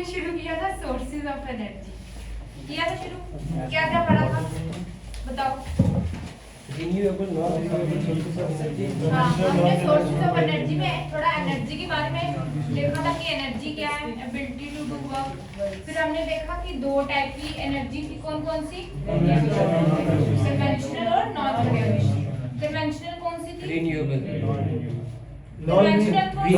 हमने शुरू किया था सोर्सेज ऑफ एनर्जी, किया था शुरू, क्या क्या पढ़ा था बताओ। Renewable non renewable sources of energy. हाँ, हमने सोर्सेज ऑफ एनर्जी में थोड़ा एनर्जी के बारे में देखा था कि एनर्जी क्या है, एबिलिटी टू डू वर्क। फिर हमने देखा कि दो टाइप की एनर्जी थी, कौन कौन सी, कन्वेंशनल और नॉन कन्वेंशनल। कन्वेंशनल कौन सी थी, रिन्यूएबल। कन्वेंशनल कौन सी थी,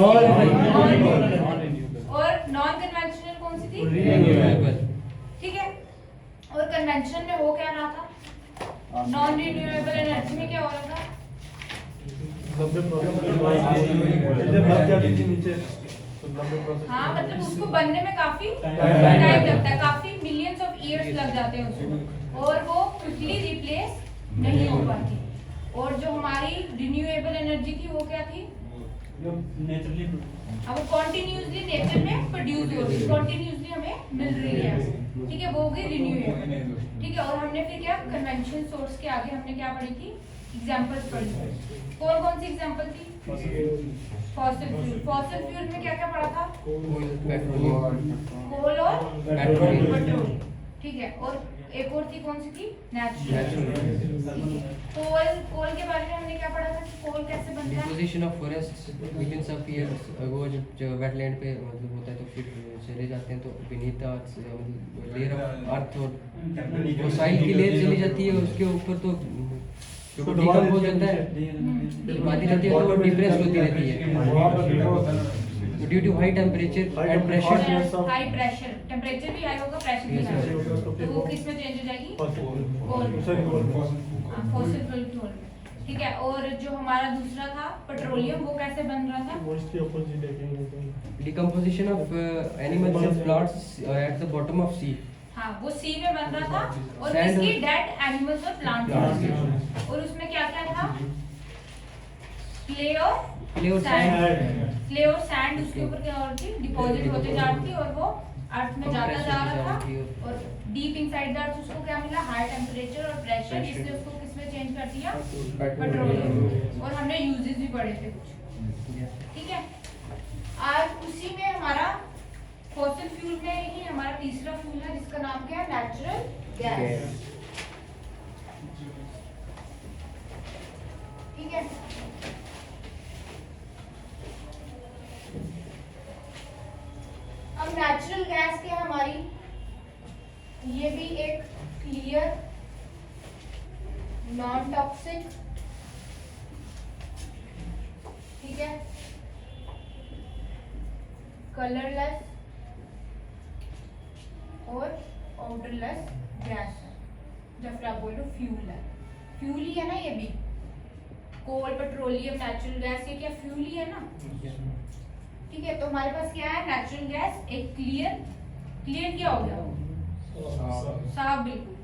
और नॉन कन्वेंशनल कौन सी थी, रिन्यूएबल। ठीक है। और कन्वेंशनल में हो क्या रहा था, नॉन रिन्यूएबल एनर्जी में क्या हो रहा था, हाँ मतलब उसको बनने में काफी टाइम लगता है, काफी मिलियंस ऑफ इयर्स लग जाते हैं उसको, और वो क्विकली रिप्लेस नहीं हो पाती। और जो हमारी रिन्यूएबल एनर्जी थी वो क्या थी, नेचुरली अब वो कॉन्टिन्यूसली नेचर में प्रोड्यूस हो रही है, कॉन्टिन्यूसली हमें मिल रही है, ठीक है, वो हो गई रिन्यूएबल, ठीक है। और हमने फिर क्या कन्वेंशनल सोर्स के आगे हमने क्या पढ़ी थी, एग्जांपल्स पढ़ी थी। कौन कौन सी एग्जांपल थी, फॉसिल फ्यूल। फॉसिल फ्यूल में क्या क्या पढ़ा था, कोल और पेट्रोल, ठीक है। और एक और थी कौन सी थी, नेचुरल। कोल के बारे में हमने क्या पढ़ा था कि कोल कैसे बनता है, deposition of forest millions of years, वो जब वेटलैंड पे मतलब होता है तो फिर चले जाते हैं तो beneath the layer of earth और वो साइल की लेयर चली जाती है, उसके ऊपर तो जो डिकम्पोज होता है बाती रहती है तो वो डिप्रेस होती रहती है due to high temperature and pressure. High pressure, temperature भी हाई होगा, प्रेशर भी हाई होगा, तो वो किस में चेंज हो जाएगी, फॉसिल फ्यूल में, ठीक है। और जो हमारा दूसरा था पेट्रोलियम, वो कैसे बन रहा था, decomposition of animals and plants at the bottom of sea. हाँ वो सी में बन रहा था, और Sand किसकी, डेड एनिमल्स और प्लांट्स। और उसमें क्या क्या था, क्ले और सैंड, क्ले और सैंड उसके ऊपर क्या हो रही थी, डिपॉजिट होते जा रही थी, और वो अर्थ में जाता जा रहा था। और डीप इनसाइड द अर्थ उसको क्या मिला, हाई टेम्परेचर और प्रेशर, जिसने उसको किस में चेंज कर दिया, पेट्रोलियम। और हमने यूजेस भी पढ़े थे कुछ, ठीक है। आज उसी में हमारा फॉसिल फ्यूल में ही हमारा तीसरा फ्यूल है जिसका नाम क्या है, नेचुरल गैस, ठीक है। अब नेचुरल गैस क्या है हमारी, ये भी एक क्लियर नॉन टॉक्सिक, ठीक है, कलरलेस और ऑडरलेस गैस है, या फिर आप बोल लो फ्यूल है, फ्यूल ही है ना ये भी, कोल, पेट्रोलियम, नेचुरल गैस, ये क्या फ्यूल ही है ना, ठीक है। तो हमारे पास क्या है, नेचुरल गैस एक क्लियर, क्लियर क्या हो गया, साफ बिल्कुल,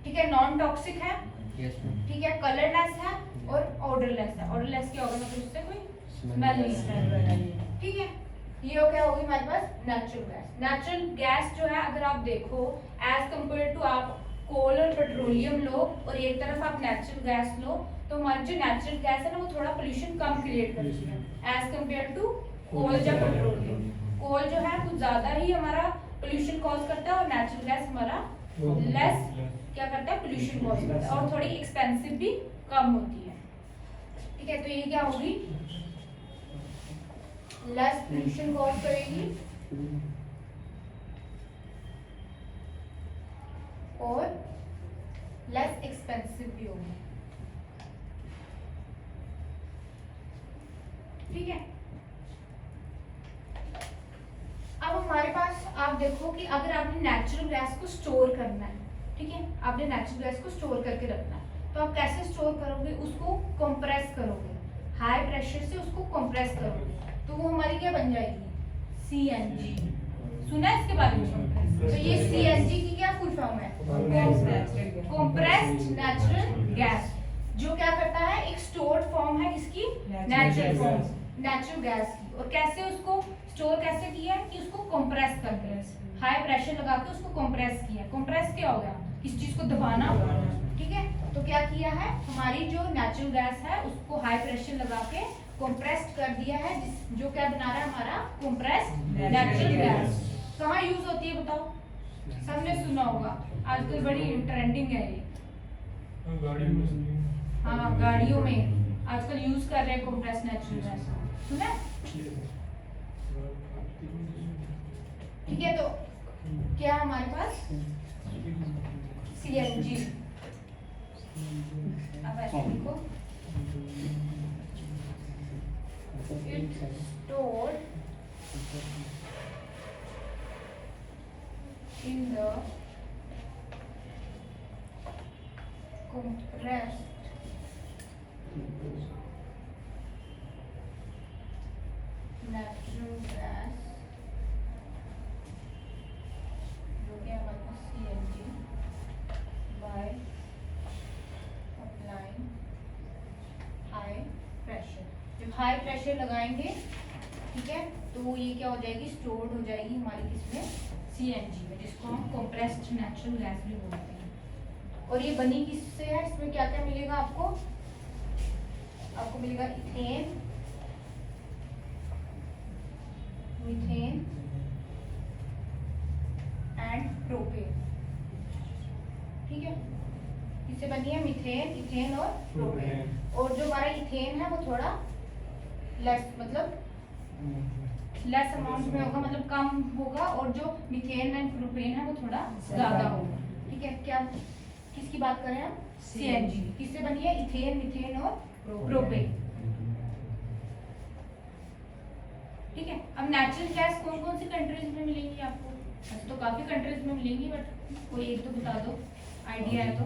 ठीक है, नॉन टॉक्सिक है, ठीक है, कलरलेस है और ऑडरलेस है। ऑडरलेस क्या होगा, मतलब उससे कोई स्मेल नहीं, ठीक है। ये हो क्या होगी हमारे पास नेचुरल गैस। नेचुरल गैस जो है अगर आप देखो एज कंपेयर टू आप कोल और पेट्रोलियम लो और एक तरफ आप नेचुरल गैस लो, तो हमारी जो नेचुरल गैस है ना वो थोड़ा पोल्यूशन कम क्रिएट करती है एज कंपेयर टू कोल या पेट्रोलियम। कोल जो है कुछ ज्यादा ही हमारा पोल्यूशन कॉज करता है और नेचुरल गैस हमारा लेस क्या करता है, पोल्यूशन कॉज करता है, और थोड़ी एक्सपेंसिव भी कम होती है, ठीक है। तो ये क्या होगी, लेस पोल्यूशन कॉज करेगी और लेस एक्सपेंसिव भी होगी, ठीक है। अब हमारे पास आप देखो कि अगर आपने नेचुरल गैस को स्टोर करना है, ठीक है, आपने नेचुरल गैस को स्टोर करके रखना है, तो आप कैसे स्टोर करोगे, उसको कंप्रेस करोगे, हाई प्रेशर से उसको कंप्रेस करोगे, तो वो हमारी क्या बन जाएगी, CNG। सुना है इसके बारे में, तो ये CNG की क्या फुल फॉर्म है, कंप्रेस्ड नेचुरल गैस, जो क्या करता है, एक स्टोर्ड फॉर्म है किसकी, नेचुरल फॉर्म, नेचुरल गैस की। और कैसे उसको स्टोर कैसे किया है कि उसको कंप्रेस करके, हाई प्रेशर लगा के उसको कंप्रेस किया। कंप्रेस क्या हो गया, किस चीज को दबाना, ठीक है। तो क्या किया है, हमारी जो नेचुरल गैस है उसको हाई प्रेशर लगा के कंप्रेस्ड कर दिया है, जो क्या बना रहा है हमारा कंप्रेस्ड नेचुरल गैस। कहाँ यूज सबने सुना होगा, आजकल बड़ी ट्रेंडिंग है ये। हाँ, गाड़ियों में आजकल यूज कर रहे हैं कंप्रेस नेचुरल गैस, सुना है? ठीक है, तो क्या हमारे पास CNG। अब ऐसे लिखो, it's stored in the compressed natural gas, जो कि हमारे पास CNG, by applying high pressure। जब हाई प्रेशर लगाएंगे, ठीक है, तो ये क्या हो जाएगी, स्टोर्ड हो जाएगी हमारी किसमें, CNG में, जिसको हम कंप्रेस्ड नेचुरल गैस भी बोलते हैं। और ये बनी किससे है, इसमें क्या क्या मिलेगा आपको, आपको मिलेगा इथेन, मीथेन एंड प्रोपेन। ठीक है, इससे बनी है मीथेन, इथेन और प्रोपेन। और जो हमारा इथेन है वो थोड़ा लेस, मतलब लेस अमाउंट में होगा, मतलब कम होगा, और जो मीथेन एंड प्रोपेन है वो थोड़ा ज्यादा होगा। ठीक है, क्या किसकी बात कर रहे हैं हम, CNG। किससे बनी है, इथेन, मीथेन और प्रोपेन। ठीक है, अब नेचुरल गैस कौन कौन सी कंट्रीज में मिलेंगी आपको, ऐसे तो काफी कंट्रीज में मिलेंगी, बट कोई एक तो बता दो, आइडिया है तो।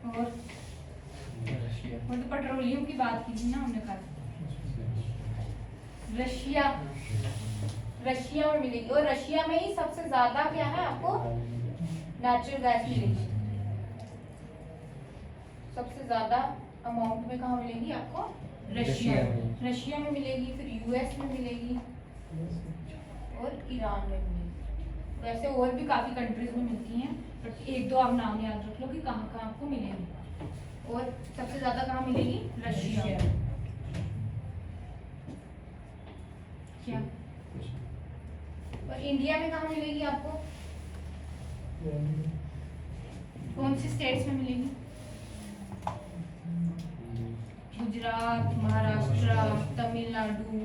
और वो तो पेट्रोलियम की बात की थी ना हमने कल, रशिया, रशिया में मिलेगी, और रशिया में ही सबसे ज्यादा क्या है आपको नेचुरल गैस मिलेगी, सबसे ज्यादा अमाउंट में कहाँ मिलेगी आपको, रशिया में। रशिया में मिलेगी, फिर US में मिलेगी और ईरान में मिलेगी। वैसे और भी काफी कंट्रीज में मिलती हैं, बट एक दो आप नाम याद रख लो कि कहाँ कहाँ आपको मिलेगी। और सबसे ज्यादा कहाँ मिलेगी, रशिया। क्या, और इंडिया में कहाँ मिलेगी आपको, कौन सी स्टेट्स में मिलेगी, गुजरात, महाराष्ट्र, तमिलनाडु,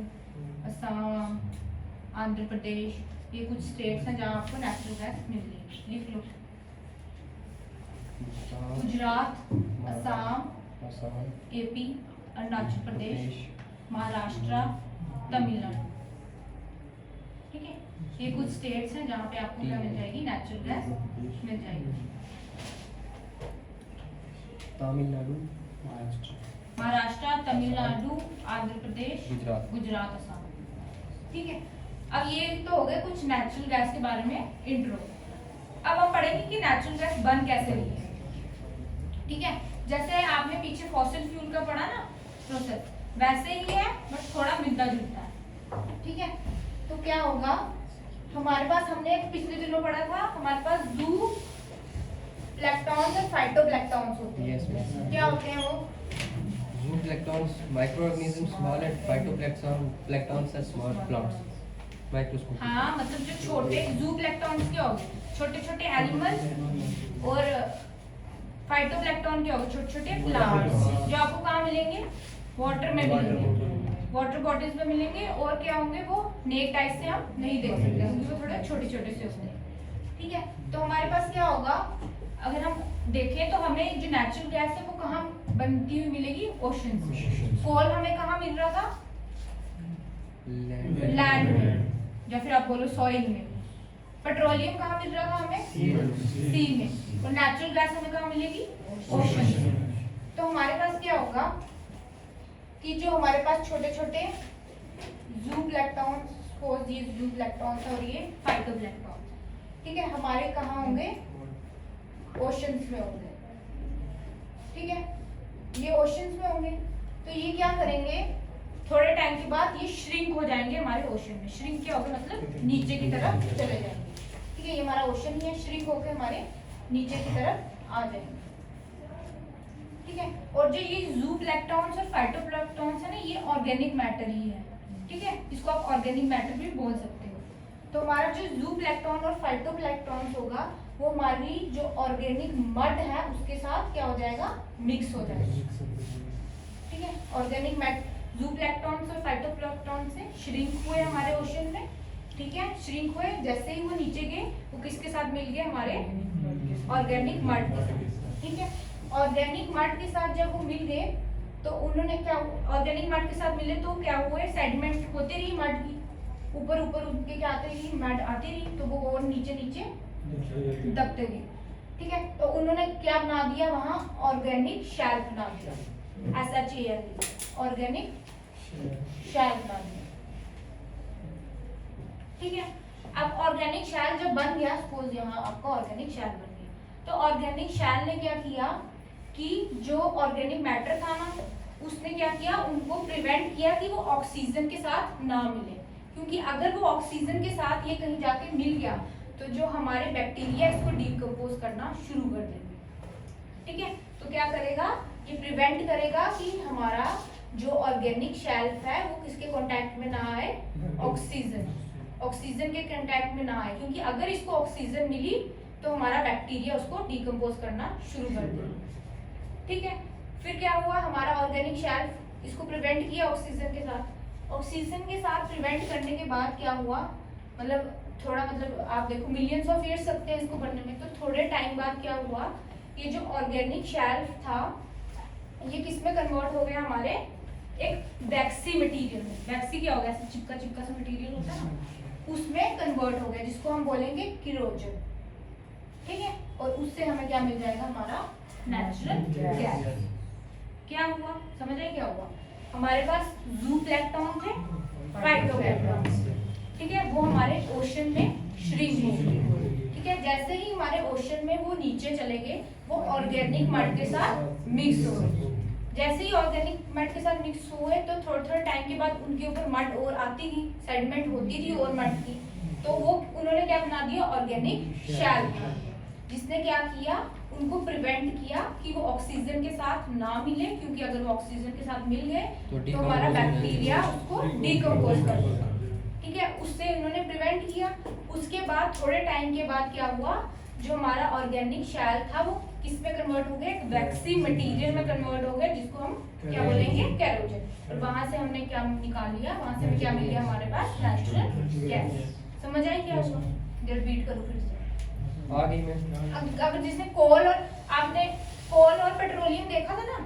असम, आंध्र प्रदेश, ये कुछ स्टेट्स हैं जहाँ आपको नेचुरल गैस मिल रही है। लिख लो, गुजरात, असम, AP, अरुणाचल प्रदेश, महाराष्ट्र, तमिलनाडु। ठीक है, ये कुछ स्टेट्स हैं जहाँ पे आपको क्या मिल जाएगी, नेचुरल गैस मिल जाएगी। तमिलनाडु, महाराष्ट्र, तमिलनाडु, आंध्र प्रदेश, गुजरात, गुजरात, असम। ठीक है, अब ये तो हो गए कुछ नेचुरल गैस के बारे में इंट्रो। अब हम पढ़ेंगे कि नेचुरल गैस बन कैसे रही है। ठीक है, जैसे आपने पीछे फॉसिल फ्यूल का पढ़ा ना प्रोसेस, वैसे ही है, बट थोड़ा मिलता जुलता है। ठीक है, तो क्या होगा, हमारे पास हमने पिछले दिनों पढ़ा था, हमारे पास ज़ूप्लैंक्टन्स और फाइटोप्लैंक्टन्स होते हैं। Yes, क्या होते हैं वो, zooplankton microorganisms, small and phytoplanktons are small plants, microscopic। हाँ, मतलब जो छोटे ज़ूप्लैंक्टन्स क्या होंगे, छोटे छोटे एनिमल्स, और फाइटोप्लैंक्टन क्या होगा, छोटे छोटे प्लांट्स, जो आपको कहाँ मिलेंगे, वाटर में मिलेंगे, वाटर बॉडीज में मिलेंगे। और क्या होंगे, वो नेक टाइप से हम नहीं देख सकते, क्योंकि वो थोड़े छोटे छोटे से होते हैं। ठीक है, तो हमारे पास क्या होगा, अगर हम देखें तो हमें जो नेचुरल गैस है वो कहाँ बनती हुई मिलेगी, ओशन से। कोल हमें कहाँ मिल रहा था, लैंड में, या फिर आप बोलो सॉइल में। पेट्रोलियम कहाँ मिल रहा था हमें, सी में। और नेचुरल गैस हमें कहाँ मिलेगी, ओशन में। तो हमारे पास क्या होगा कि जो हमारे पास छोटे छोटे ज़ूप्लैंक्टन्स, सपोज ये ज़ूप्लैंक्टन्स और ये फाइटोप्लैंक्टन्स, ठीक है, हमारे कहाँ होंगे, ओशंस में होंगे। ठीक है, ये ओशंस में होंगे, तो ये क्या करेंगे, थोड़े टाइम के बाद ये श्रिंक हो जाएंगे हमारे ओशन में। श्रिंक क्या होगा, मतलब नीचे की तरफ चले जाएंगे। ठीक है, ये हमारा ओशन ही है, श्रिंक होकर हमारे नीचे की तरफ आ जाएंगे। ठीक है, और जो ये ज़ूप्लैंक्टन्स और फाइटोप्लैंक्टन्स है ना, ये ऑर्गेनिक मैटर ही है। ठीक है, इसको आप ऑर्गेनिक मैटर भी बोल सकते हो। तो हमारा जो ज़ूप्लैंक्टन और फाइटोप्लैंक्टन होगा वो हमारी जो ऑर्गेनिक मड है उसके साथ क्या हो जाएगा, मिक्स हो जाएगा। ठीक है, ऑर्गेनिक मैट ज़ूप्लैंक्टन और फाइटोप्लैंक्टन से श्रिंक हुए हमारे ओशन में। ठीक है, श्रिंक हुए, जैसे ही वो नीचे गए वो किसके साथ मिल गए, हमारे ऑर्गेनिक मड के साथ। ठीक है, ऑर्गेनिक मड के साथ जब वो मिल गए तो उन्होंने क्या, ऑर्गेनिक मड के साथ मिले तो क्या हुए, सेडिमेंट होते रही मड की, ऊपर ऊपर उनके क्या आते रही, मड आती रही, तो वो और नीचे नीचे दबते गए। ठीक है, तो उन्होंने क्या बना दिया वहां, ऑर्गेनिक शैल बना दिया, SHAL, ऑर्गेनिक शैल बना दिया। ठीक है, अब ऑर्गेनिक शैल जब बन गया, सपोज यहाँ आपका ऑर्गेनिक शैल बन गया, तो ऑर्गेनिक शैल ने क्या किया कि जो ऑर्गेनिक मैटर था ना, उसने क्या किया, उनको प्रिवेंट किया कि वो ऑक्सीजन के साथ ना मिले, क्योंकि अगर वो ऑक्सीजन के साथ ये कहीं जाके मिल गया तो जो हमारे बैक्टीरिया इसको डिकम्पोज करना शुरू कर देंगे। ठीक है, तो क्या करेगा, ये प्रिवेंट करेगा कि हमारा जो ऑर्गेनिक शेल्फ है वो किसके कांटेक्ट में ना आए, ऑक्सीजन के कांटेक्ट में ना आए, क्योंकि अगर इसको ऑक्सीजन मिली तो हमारा बैक्टीरिया उसको डिकम्पोज करना शुरू कर देगा। ठीक है, फिर क्या हुआ, हमारा ऑर्गेनिक शेल्फ इसको प्रिवेंट किया ऑक्सीजन के साथ, ऑक्सीजन के साथ प्रिवेंट करने के बाद क्या हुआ, मतलब थोड़ा, मतलब आप देखो मिलियंस ऑफ ईयर्स लगते हैं इसको बनने में, तो थोड़े टाइम बाद क्या हुआ, ये जो ऑर्गेनिक शेल्फ था ये किस में कन्वर्ट हो गया, हमारे एक वैक्सी मटेरियल में। वैक्सी क्या हो गया, चिपका चिपका सा मटेरियल होता है ना, उसमें कन्वर्ट हो गया, जिसको हम बोलेंगे किरोजन। ठीक है, और उससे हमें क्या मिल जाएगा, हमारा नेचुरल गैस। क्या हुआ, समझ आए क्या हुआ, हमारे पास ज़ूप्लैंक्टन थे, फाइटोप्लैंक्टन, ठीक है, वो हमारे ओशन में श्रिंक हो गए। ठीक है, जैसे ही हमारे ओशन में वो नीचे चले गए, वो ऑर्गेनिक मड के साथ मिक्स हो गए। जैसे ही ऑर्गेनिक मड के साथ मिक्स हुए तो थोड़े थोड़े टाइम के बाद उनके ऊपर मड और आती थी, सेडिमेंट होती थी और मड की, तो वो उन्होंने क्या बना दिया, ऑर्गेनिक शैल बना दिया, जिसने क्या किया, उनको प्रिवेंट किया कि वो ऑक्सीजन के साथ ना मिले, क्योंकि अगर वो ऑक्सीजन के साथ मिल गए तो हमारा बैक्टीरिया उसको डिकम्पोज कर देगा। ठीक है, उससे उन्होंने प्रिवेंट किया। उसके बाद थोड़े टाइम के बाद क्या हुआ, जो हमारा ऑर्गेनिक शैल था वो किस में कन्वर्ट हो गया, एक वैक्सी मटेरियल में कन्वर्ट हो गया, जिसको हम क्या बोलेंगे, कैरोजन। और वहां से हमने क्या निकाल लिया, वहां से क्या मिल गया हमारे पास, नेचुरल गैस। समझ आई क्या हुआ, रिपीट करो फिर से। आ गई मैं। अगर जिसने कोल और आपने कोल और पेट्रोलियम देखा था ना,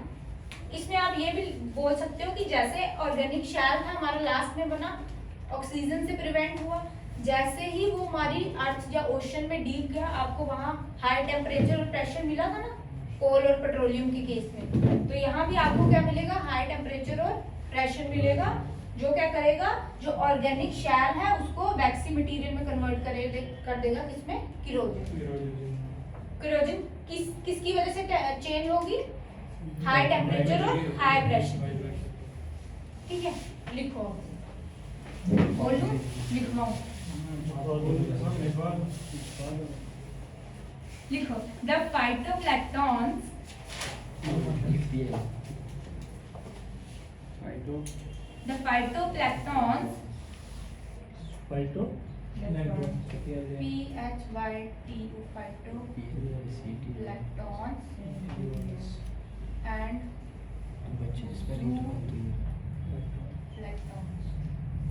इसमें आप ये भी बोल सकते हो कि जैसे ऑर्गेनिक शैल था हमारा लास्ट में बना, ऑक्सीजन से प्रिवेंट हुआ, जैसे ही वो हमारी अर्थ या ओशन में डीप गया, आपको वहाँ हाई टेम्परेचर और प्रेशर मिला था ना कोल और पेट्रोलियम के केस में, तो यहाँ भी आपको क्या मिलेगा, हाई टेम्परेचर और प्रेशर मिलेगा, जो क्या करेगा, जो ऑर्गेनिक शैल है उसको वैक्सी मटेरियल में कन्वर्ट कर देगा, किसमें, किरोजन। किरोजन किसकी वजह से चेंज होगी, हाई टेम्परेचर और हाई प्रेशर। ठीक है, लिखो, बोल लूं, लिखवाओ, लिखो, the phytoplanktons, the phytoplanktons, phyto phytoplanktons and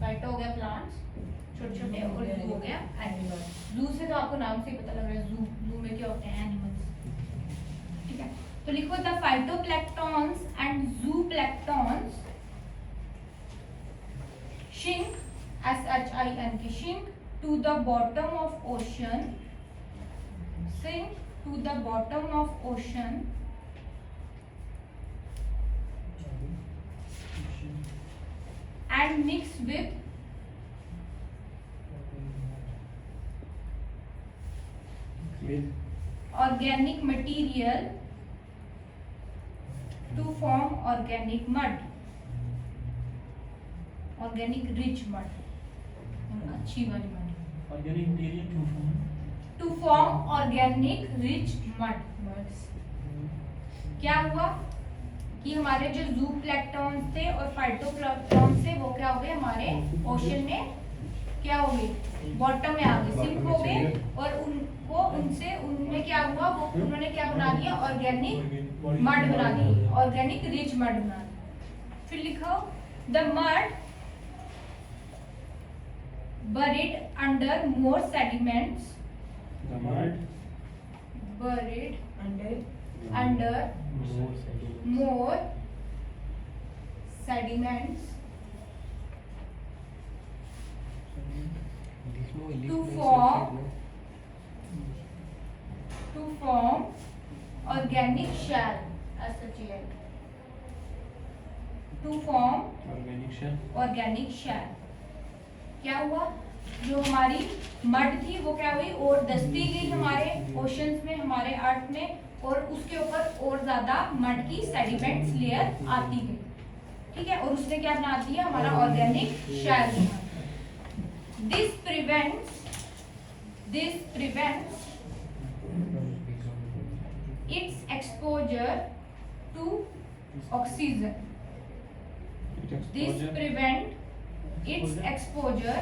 phyto हो गया प्लांट्स, छोटे छोटे, और जू हो गया एनिमल्स। जू से तो आपको नाम से ही पता लग रहा है, जू में क्या होते हैं, एनिमल्स। ठीक है, तो लिखो the phytoplanktons and zooplanktons sink, SHINK, sink to the bottom of ocean, sink to the bottom of ocean and mix with organic material to form organic mud, organic rich mud, अच्छी वाली मड, organic material to form organic rich mud. क्या हुआ कि हमारे जो ज़ूप्लैंक्टन्स थे और फाइटोप्लैंक्टन्स थे वो क्या हो गए, हमारे ओशन में क्या हो गए, बॉटम में आ गए, सिंक हो गए, और उनको उनसे उनमें क्या हुआ, वो उन्होंने क्या बना दिया, ऑर्गेनिक मड बना दी, ऑर्गेनिक रिच मड बना दी। फिर लिखो the mud buried under more sediments, The mud buried under more sediments to form organic shell, SHAL, to form organic shell। क्या हुआ, जो हमारी मड थी वो क्या हुई, और दस्ती गई हमारे ओशंस में, हमारे अर्थ में, और उसके ऊपर और ज्यादा मड की सेडिमेंट्स लेयर आती गई, ठीक है, और उसने क्या बना दिया, हमारा organic shell. This prevents its exposure to oxygen. This prevent its exposure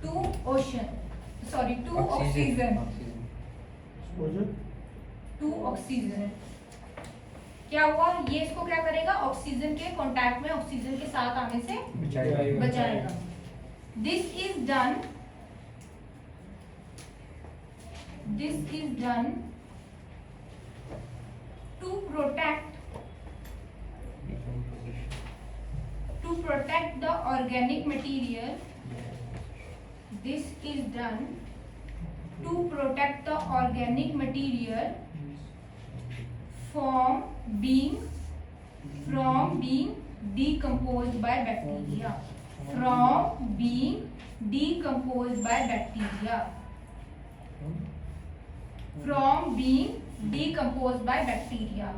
to ocean, sorry, to oxygen, to oxygen। क्या हुआ, ये इसको क्या करेगा, ऑक्सीजन के कांटेक्ट में, ऑक्सीजन के साथ आने से बचाएगा। This is done to protect the organic material। This is done to protect the organic material from being decomposed by bacteria, from being decomposed by bacteria, from being decomposed by bacteria।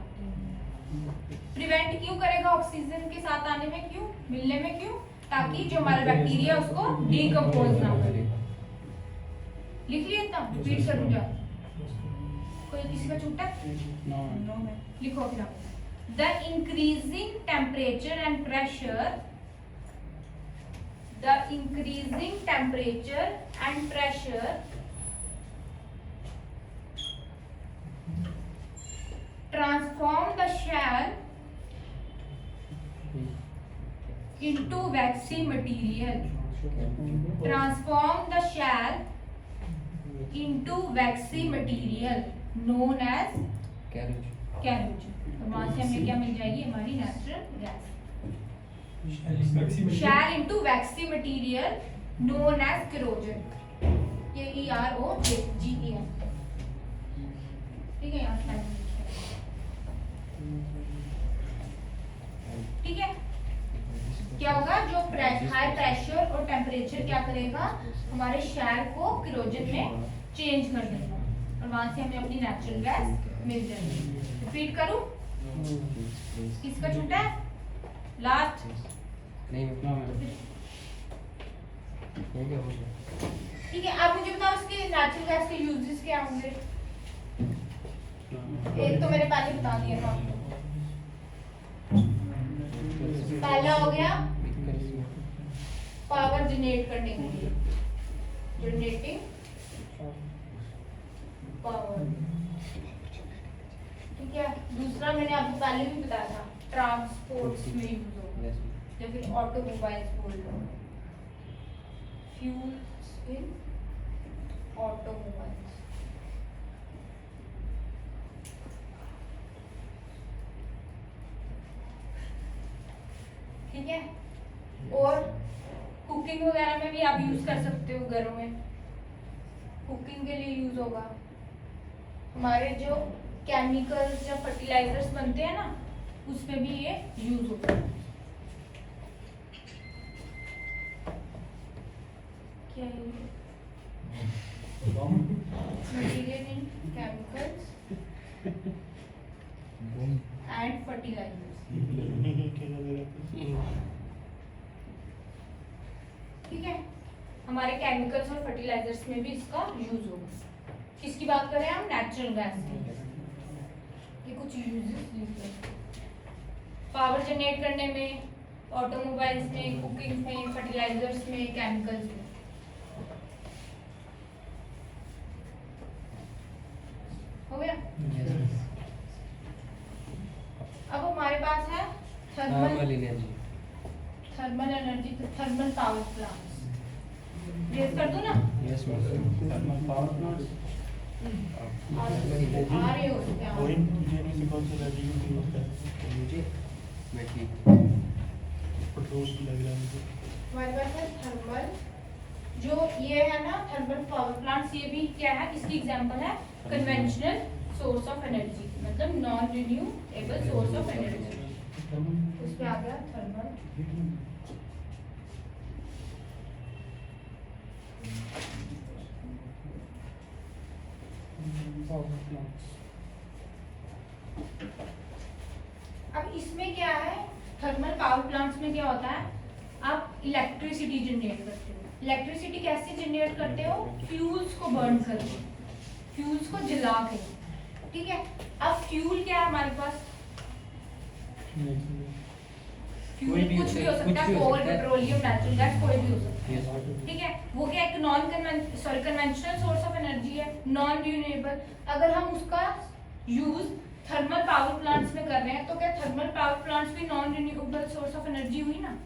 Prevent क्यों करेगा oxygen के साथ आने में, क्यों, मिलने में, क्यों, ताकि जो हमारा बैक्टीरिया उसको डिकम्पोज ना करे। लिख लिया इतना, रिपीट करूं क्या, कोई किसी का छूटा, लिखो फिर। The increasing temperature and pressure transform the shell into waxy material, transform the shell into waxy material known as carriage। तो वहां से हमें क्या मिल जाएगी, हमारी natural gas. shell into waxy material known as kerogen, KEROGEN, ठीक है, यहाँ ठीक है। क्या होगा, जो हाई प्रेशर और टेम्परेचर क्या करेगा, हमारे शेल को केरोजन में चेंज कर देगा, और वहां से हमें अपनी नेचुरल गैस मिल जाएगी। रिपीट करूं, किसका छूटा है, लास्ट ठीक है। आप मुझे बताओ इसके नेचुरल गैस के यूजेस क्या होंगे। एक तो मैंने पहले बता दिया था आपको, पहला हो गया पावर जनरेट करने के लिए, जनरेटिंग पावर, ठीक है। दूसरा मैंने आपको पहले भी बताया था, ट्रांसपोर्ट में यूज होगा, जैसे ऑटोमोबाइल्स बोल लो, फ्यूल्स इन ऑटोमोबाइल्स, ठीक है। और कुकिंग वगैरह में भी आप यूज कर सकते हो, घरों में कुकिंग के लिए यूज होगा। हमारे जो केमिकल्स या फर्टिलाइजर्स बनते हैं ना, उसमें भी ये यूज होता है। क्या है मटेरियल इन केमिकल्स एंड फर्टिलाइजर्स, ठीक है। हमारे केमिकल्स और फर्टिलाइजर्स में भी इसका यूज होगा। किसकी बात करें हम, नेचुरल गैस की। ये कुछ यूजेस, पावर जनरेट करने में, ऑटोमोबाइल्स में, कुकिंग में, फर्टिलाइजर्स में, केमिकल्स में। हो गया। अब हमारे पास है थर्मल एनर्जी। थर्मल एनर्जी, तो थर्मल पावर प्लांट्स रेज कर दूं ना? Yes ma'am. Thermal power plants आ रहे हो क्या? कोई इंजीनियरिंग में कौन सा एनर्जी यूज करते हैं? मुझे मैं ठीक। पेट्रोल की लग रहा है मुझे। हमारे पास है थर्मल, जो ये है ना थर्मल पावर प्लांट्स, ये भी क्या है, इसकी एग्जांपल है कन्वेंशनल सोर्स ऑफ एनर्जी, मतलब non renewable source of energy. उस पे आ गया थर्मल। अब इसमें क्या है, थर्मल पावर प्लांट्स में क्या होता है, आप इलेक्ट्रिसिटी जनरेट करते हो। इलेक्ट्रिसिटी कैसे जनरेट करते हो? फ्यूल्स को बर्न करके, फ्यूल्स को जला के, ठीक है। अब फ्यूल क्या है हमारे पास? फ्यूल कोई भी कुछ भी हो सकता है, कोल, पेट्रोलियम, नेचुरल गैस, कोई भी हो सकता है, ठीक है। वो क्या एक कन्वेंशनल सोर्स ऑफ एनर्जी है, नॉन रिन्यूएबल। अगर हम उसका यूज थर्मल पावर प्लांट्स में कर रहे हैं, तो क्या थर्मल पावर प्लांट्स भी non renewable source of energy हुई ना,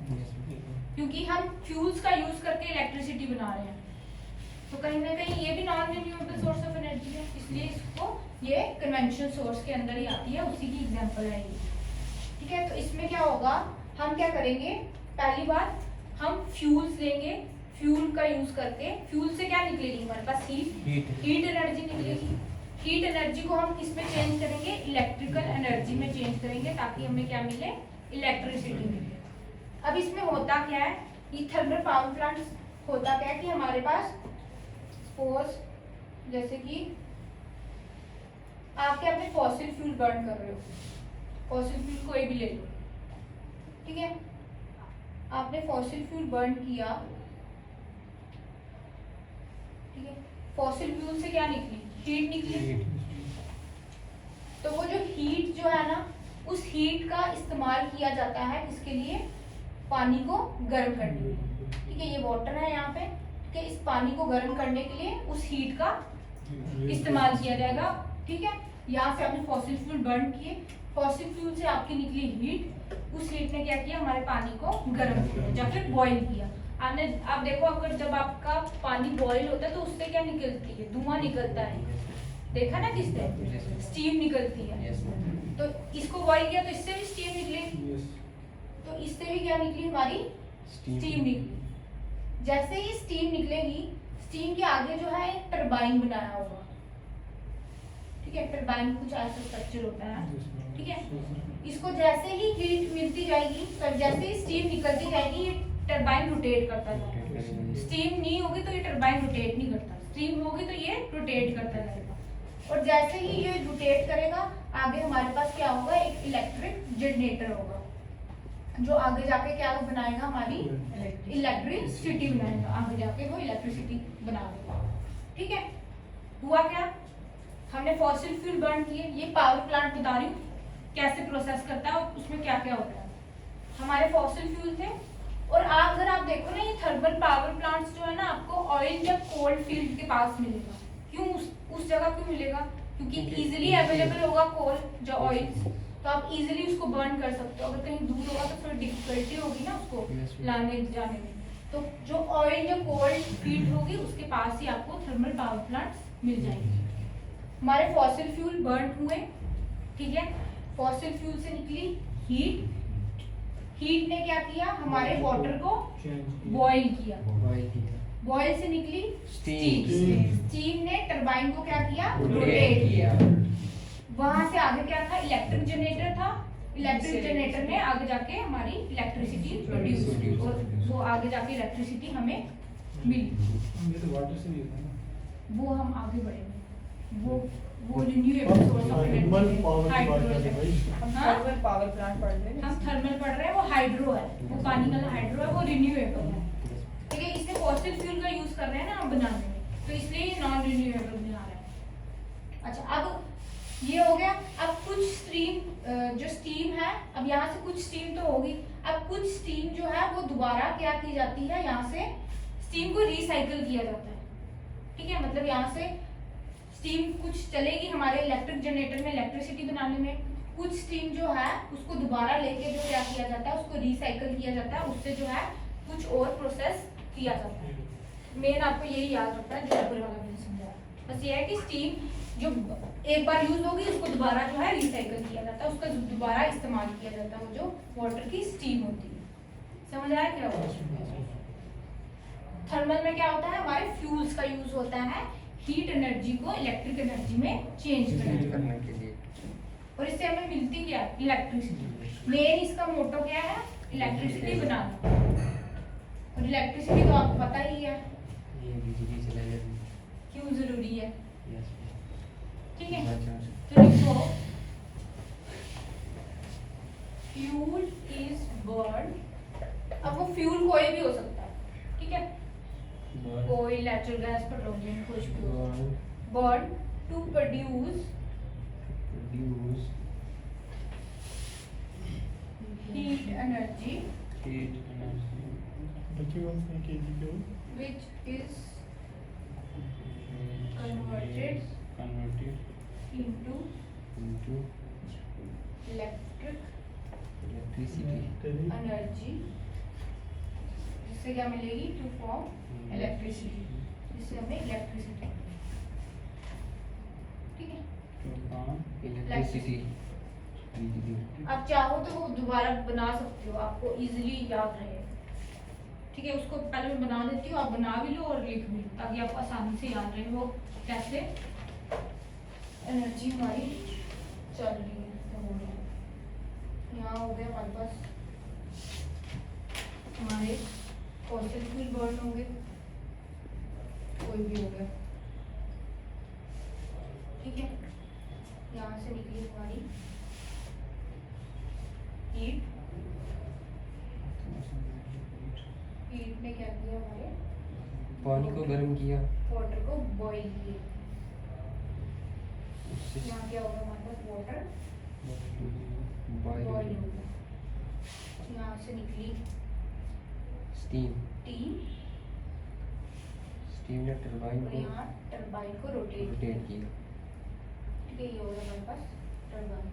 क्योंकि हम फ्यूल्स का यूज करके इलेक्ट्रिसिटी बना रहे हैं। तो कहीं ना कहीं ये भी non renewable source of energy है, इसलिए इसको ये कन्वेंशनल सोर्स के अंदर ही आती है, उसी की एग्जांपल है ये, ठीक है। तो इसमें क्या होगा, हम क्या करेंगे, पहली बात हम फ्यूल्स लेंगे, फ्यूल का यूज करके, फ्यूल से क्या निकलेगी हमारे पास? हीट एनर्जी निकलेगी। हीट एनर्जी को हम किस में चेंज करेंगे? इलेक्ट्रिकल एनर्जी में चेंज करेंगे, ताकि हमें क्या मिले? इलेक्ट्रिसिटी मिले। अब इसमें होता क्या है, ये थर्मल पावर प्लांट्स होता क्या है कि हमारे पास सपोज जैसे कि आप क्या अपने फॉसिल फ्यूल बर्न कर रहे हो, फॉसिल फ्यूल कोई भी ले लो, ठीक है। आपने फॉसिल फ्यूल बर्न किया, ठीक है। फॉसिल फ्यूल से क्या निकली? हीट निकली। तो वो जो हीट जो है ना, उस हीट का इस्तेमाल किया जाता है किसके लिए? पानी को गर्म करने के लिए, ठीक है। ये वाटर है यहाँ पे, ठीक है। इस पानी को गर्म करने के लिए उस हीट का इस्तेमाल किया जाएगा, ठीक है। यहाँ से आपने फॉसिल फ्यूल बर्न किए, फॉसिल फ्यूल से आपकी निकली हीट, उस हीट ने क्या किया? हमारे पानी को गर्म किया या फिर बॉईल किया। आपने आप देखो, अगर जब आपका पानी बॉईल होता है तो उससे क्या निकलती है? धुआं निकलता है, देखा ना किससे? स्टीम निकलती है। तो इसको बॉईल किया तो इससे भी स्टीम निकलेगी, तो इससे भी क्या निकली? हमारी स्टीम निकली। जैसे ही स्टीम निकलेगी, स्टीम के आगे जो है एक टरबाइन बनाया होगा, ठीक है। टरबाइन कुछ ऐसा स्ट्रक्चर होता है, ठीक है। इसको जैसे ही हीट मिलती जाएगी, तो जैसे ही स्टीम निकलती जाएगी, ये टरबाइन रोटेट करता जाएगा। स्टीम नहीं होगी तो ये टरबाइन रोटेट नहीं करता, स्टीम होगी तो ये रोटेट करता जाएगा। और जैसे ही ये रोटेट करेगा, आगे हमारे पास क्या होगा? एक इलेक्ट्रिक जनरेटर होगा, जो आगे जाके क्या बनाएगा? हमारी इलेक्ट्रिसिटी बनाएगा, आगे जाके वो इलेक्ट्रिसिटी बना देगा, ठीक है। हुआ क्या? हमने फॉसिल फ्यूल बर्न किए, ये पावर प्लांट बता रही हूँ कैसे प्रोसेस करता है और उसमें क्या क्या होता है। हमारे फॉसिल फ्यूल थे, और अगर आप देखो ना, ये थर्मल पावर प्लांट्स जो है ना, आपको ऑयल या कोल्ड फील्ड के पास मिलेगा। क्यों उस जगह क्यों मिलेगा? क्योंकि इजीली अवेलेबल होगा कोल या ऑयल, तो आप इजीली उसको बर्न कर सकते हो। अगर कहीं दूर होगा तो थोड़ी डिफिकल्टी होगी ना उसको लाने जाने में। तो जो ऑयल या कोल्ड फील्ड होगी, उसके पास ही आपको थर्मल पावर प्लांट्स मिल जाएंगे। हमारे फॉसिल फ्यूल बर्न हुए, ठीक है। फॉसिल फ्यूल से निकली हीट, हीट ने क्या किया? हमारे वाटर को बॉईल किया, बॉयल से निकली स्टीम, स्टीम ने टरबाइन को क्या किया? रोटेट किया। वहां से आगे क्या था? इलेक्ट्रिक जनरेटर था, इलेक्ट्रिक जनरेटर ने आगे जाके हमारी इलेक्ट्रिसिटी प्रोड्यूस की, और वो आगे जाके इलेक्ट्रिसिटी हमें मिली। ये तो वाटर से भी होता है ना, वो हम आगे बढ़ेंगे, वो renewable source of energy, thermal power plant पढ़ रहे हैं। हम थर्मल पढ़ रहे हैं, वो हाइड्रो है, वो पानी वाला हाइड्रो है, वो रिन्यूएबल है, ठीक है। इससे फॉसिल फ्यूल का यूज कर रहे हैं ना हम बनाने में, तो इसलिए ये नॉन रिन्यूएबल बना रहा है। अच्छा, अब ये हो गया। अब कुछ स्ट्रीम जो स्टीम है, अब यहाँ से कुछ स्टीम तो होगी, अब कुछ स्टीम जो है वो दोबारा क्या की जाती है, यहाँ से स्टीम को रिसाइकल किया जाता है, ठीक है। मतलब यहाँ से स्टीम कुछ चलेगी हमारे इलेक्ट्रिक जनरेटर में इलेक्ट्रिसिटी बनाने में, कुछ स्टीम जो है उसको दोबारा लेके जो क्या किया जाता है, उसको रिसाइकल किया जाता है, उससे जो है कुछ और प्रोसेस किया जाता है। मेन आपको यही याद रखना है, जो ऊपर वाला मैंने समझाया। बस ये है कि स्टीम जो एक बार यूज होगी उसको दोबारा जो है रिसाइकल किया जाता है, उसका दोबारा इस्तेमाल किया जाता है, वो जो वाटर की स्टीम होती है। समझ आया क्या होगा? थर्मल में क्या होता है, हमारे फ्यूल्स का यूज होता है हीट एनर्जी को इलेक्ट्रिक एनर्जी में चेंज करने के लिए, और इससे हमें मिलती क्या है, इलेक्ट्रिसिटी। मेन इसका मोटो क्या है, इलेक्ट्रिसिटी बनाना। और इलेक्ट्रिसिटी तो आपको पता ही है ये बिजली चलाने क्यों जरूरी है, यस ठीक है। अच्छा तो लिखो फ्यूल इज बर्न। अब वो फ्यूल कोई भी हो सकता है, ठीक है, कोई नेचुरल गैस, पेट्रोलियम, कुछ भी हो। Burn to produce heat energy which is converted into electric electricity energy, जिससे क्या मिलेगी, टू फॉर्म इलेक्ट्रिसिटी, जिससे हमें इलेक्ट्रिसिटी, ठीक है। इलेक्ट्रिसिटी आप चाहो तो वो दोबारा बना सकते हो, आपको इजीली याद रहे, ठीक है। उसको पहले मैं बना देती हूँ, आप बना भी लो और लिख भी लो, ताकि आपको आसानी से याद रहे वो कैसे एनर्जी हमारी चल रही है, तो हो रही है। यहाँ हो गया हमारे पास हमारे फॉसिल फ्यूल बर्न हो गए, कोई भी हो गया, ठीक है। यहाँ से निकली हमारी हीट, हीट ने क्या किया, हमारे पानी को गर्म किया, वाटर को बॉईल किया। उससे यहाँ क्या होगा, हमारे पास वाटर बॉयल बॉईल होगा। यहाँ से निकली स्टीम स्टीम ने टरबाइन और को यहाँ टरबाइन को रोटेट रोटेट किया, ठीक है। ये होगा हमारे पास टरबाइन,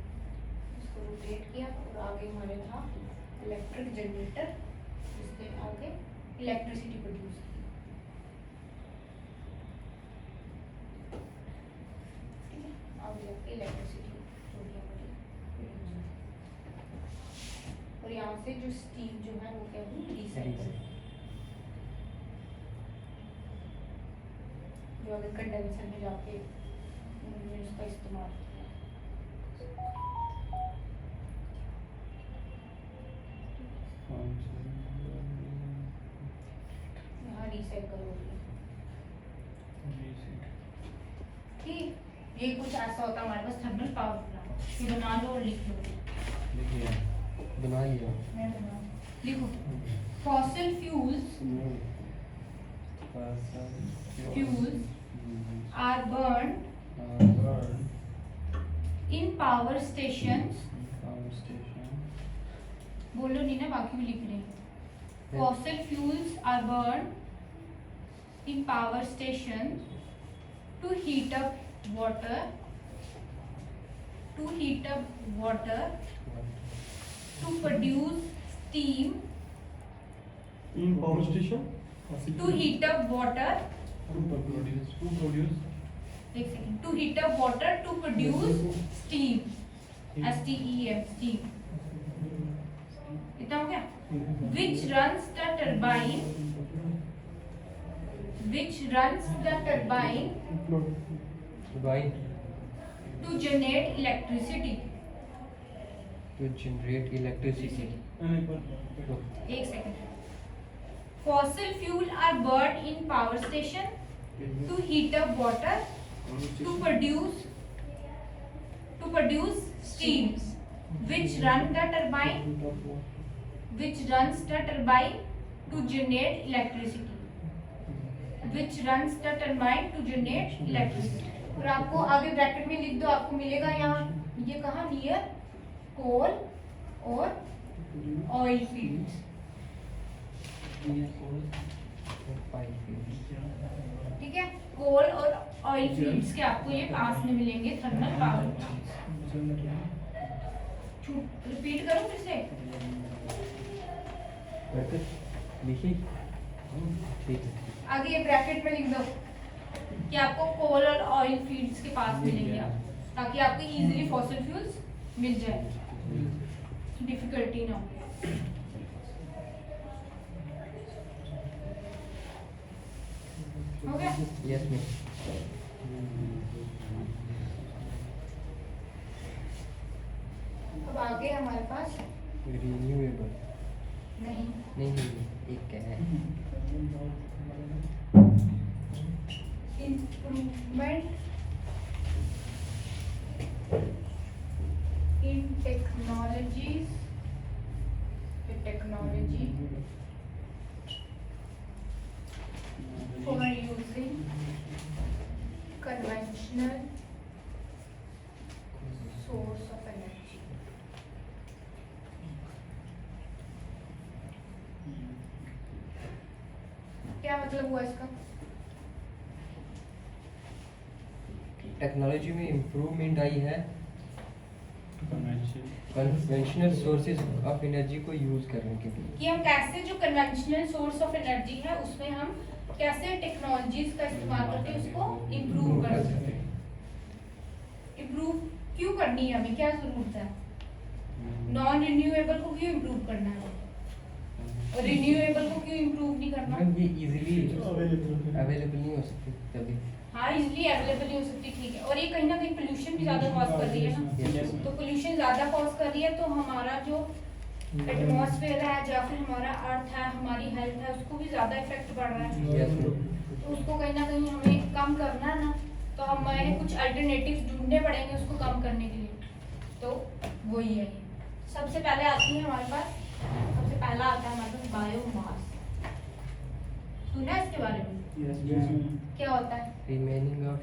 इसको रोटेट किया और आगे हमारे था इलेक्ट्रिक जनरेटर, जिसके आगे इलेक्ट्रिसिटी प्रोड्यूस की, ठीक है। आगे जाके इलेक्ट्रिसिटी और यहाँ से जो स्टीम जो है वो क्या हुई, रिसाइकल, जो अगर कंडेंसर में जाके उन्होंने उसका इस्तेमाल किया। यहाँ रिसाइकल हो गया, ठीक। ये कुछ ऐसा होता है हमारे पास थर्मल पावर प्लांट, ये बना लो और लिख लो, बना लिया। मैं बना लिखो fossil fuels are burned in power stations, बोलो नहीं ना, बाकी भी लिख रहे हैं। Fossil fuels are burned in power stations to heat up water, to produce steam, In power station? to heat up water, To produce. एक second, to heat up water to produce steam, STEM, steam, इतना हो गया। Which runs the turbine turbine to generate electricity, to generate electricity. एक second. Fossil fuel are burned in power station to heat up water to produce steam, which runs the turbine to generate electricity, और आपको आगे bracket में लिख दो, आपको मिलेगा यहाँ, ये कहाँ, नियर कोल और ऑयल फील्ड्स। ठीक है, कोल और ऑयल फील्ड्स के आपको ये पास में मिलेंगे थर्मल पावर प्लांट्स। रिपीट करूं फिर से? लिखिए। ठीक है। आगे ये ब्रैकेट में लिख दो कि आपको कोल और ऑयल फील्ड्स के पास मिलेंगे आप, ताकि आपको इजीली फॉसिल फ्यूल्स मिल जाए, डिफिकल्टी ना हो। हो गया? Yes ma'am. अब आगे हमारे पास रिन्यूएबल नहीं, नहीं एक क्या है improvement in technology for using conventional source of energy. क्या मतलब हुआ इसका? टेक्नोलॉजी में इम्प्रूवमेंट आई है कन्वेंशनल सोर्सेज ऑफ एनर्जी को यूज करने के लिए, कि हम कैसे जो कन्वेंशनल सोर्स ऑफ एनर्जी है उसमें हम कैसे टेक्नोलॉजीज का इस्तेमाल करके उसको इम्प्रूव कर सकते हैं। इम्प्रूव क्यों करनी है हमें, क्या जरूरत है? नॉन रिन्यूएबल को क्यों इम्प्रूव करना है और रिन्यूएबल को क्यों इम्प्रूव नहीं करना? मैम ये इजीली अवेलेबल नहीं हो सकती तभी। हाँ, इजीली अवेलेबल नहीं हो सकती, ठीक है। और ये कहीं ना कहीं पोल्यूशन भी ज्यादा कॉज कर रही है ना, तो पोल्यूशन ज्यादा कॉज कर रही है तो हमारा जो एटमॉस्फेयर है या फिर हमारा अर्थ है, हमारी हेल्थ है, उसको भी ज्यादा इफेक्ट पड़ रहा है। यस तो उसको कहीं ना कहीं हमें कम करना है ना, तो हमें कुछ अल्टरनेटिव ढूंढने पड़ेंगे उसको कम करने के लिए। तो वही है ये। सबसे पहले आती है हमारे पास, सबसे पहला आता है हमारे पास बायोमास। सुना है इसके बारे में? क्या होता है? रिमेनिंग ऑफ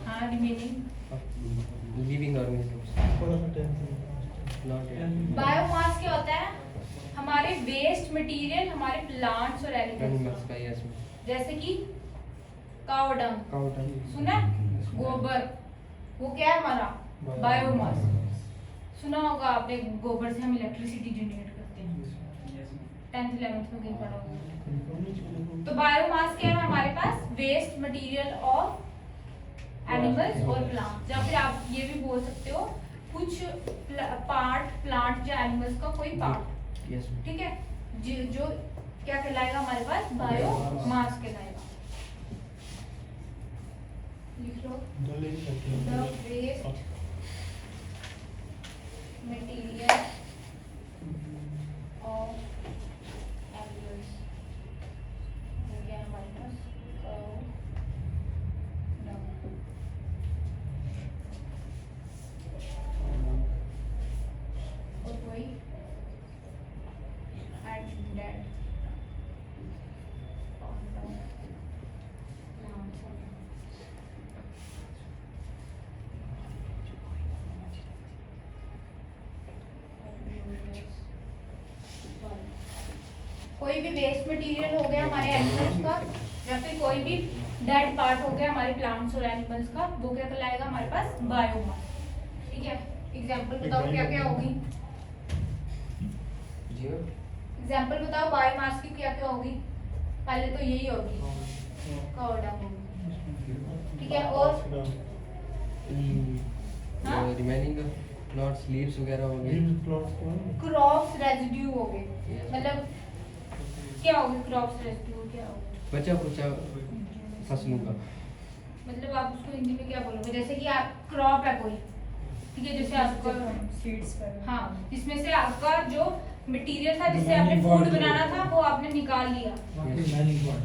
हाँ, रिमेनिंग लिविंग ऑर्गेनिजम्स। बायोमास क्या होता है? हमारे वेस्ट मटेरियल, हमारे प्लांट्स और एनिमल्स का यस मैम। जैसे कि काऊ डंग, काउंटर सुना? गोबर, वो क्या है हमारा? बायोमास। सुना होगा आपने, गोबर से हम इलेक्ट्रिसिटी जनरेट करते हैं, 10th 11th में कहीं पढ़ा होगा। तो बायोमास क्या है हमारे पास? वेस्ट मटेरियल ऑफ एनिमल्स और प्लांट्स, या फिर आप ये भी बोल सकते हो कुछ पार्ट प्लांट या एनिमल्स का कोई पार्ट। Yes ma'am. ठीक है, जो क्या कहलाएगा हमारे पास? बायोमास कहलाएगा। लिख लो, the waste material of animals हो गया हमारे पास और वही एंड डेट कोई भी वेस्ट मटेरियल हो गया हमारे एनिमल्स का, या फिर कोई भी डेड पार्ट हो गया हमारे प्लांट्स और एनिमल्स का, वो क्या कहलाएगा हमारे पास? बायोमास। ठीक है, एग्जांपल बताओ क्या क्या होगी? जी मैम। एग्जांपल बताओ बायोमास की क्या क्या होगी? पहले तो यही होगी, काऊ डंग होगी। ठीक है, और हाँ? रिमेनिंग प्लॉट्स लीव्स वगैरह हो गए। क्रॉप्स रेजिड्यू हो गए। Yes. मतलब क्या होगी क्रॉप्स रेजिड्यू? क्या होगा? बचा कुचा फसलों का। मतलब आप उसको हिंदी में क्या बोलोगे? जैसे कि आप क्रॉप है कोई, ठीक है, जैसे आपका सीड्स पर हाँ, जिसमें से आपका जो मटेरियल था जिससे आपने फूड बनाना था वो आपने निकाल लिया।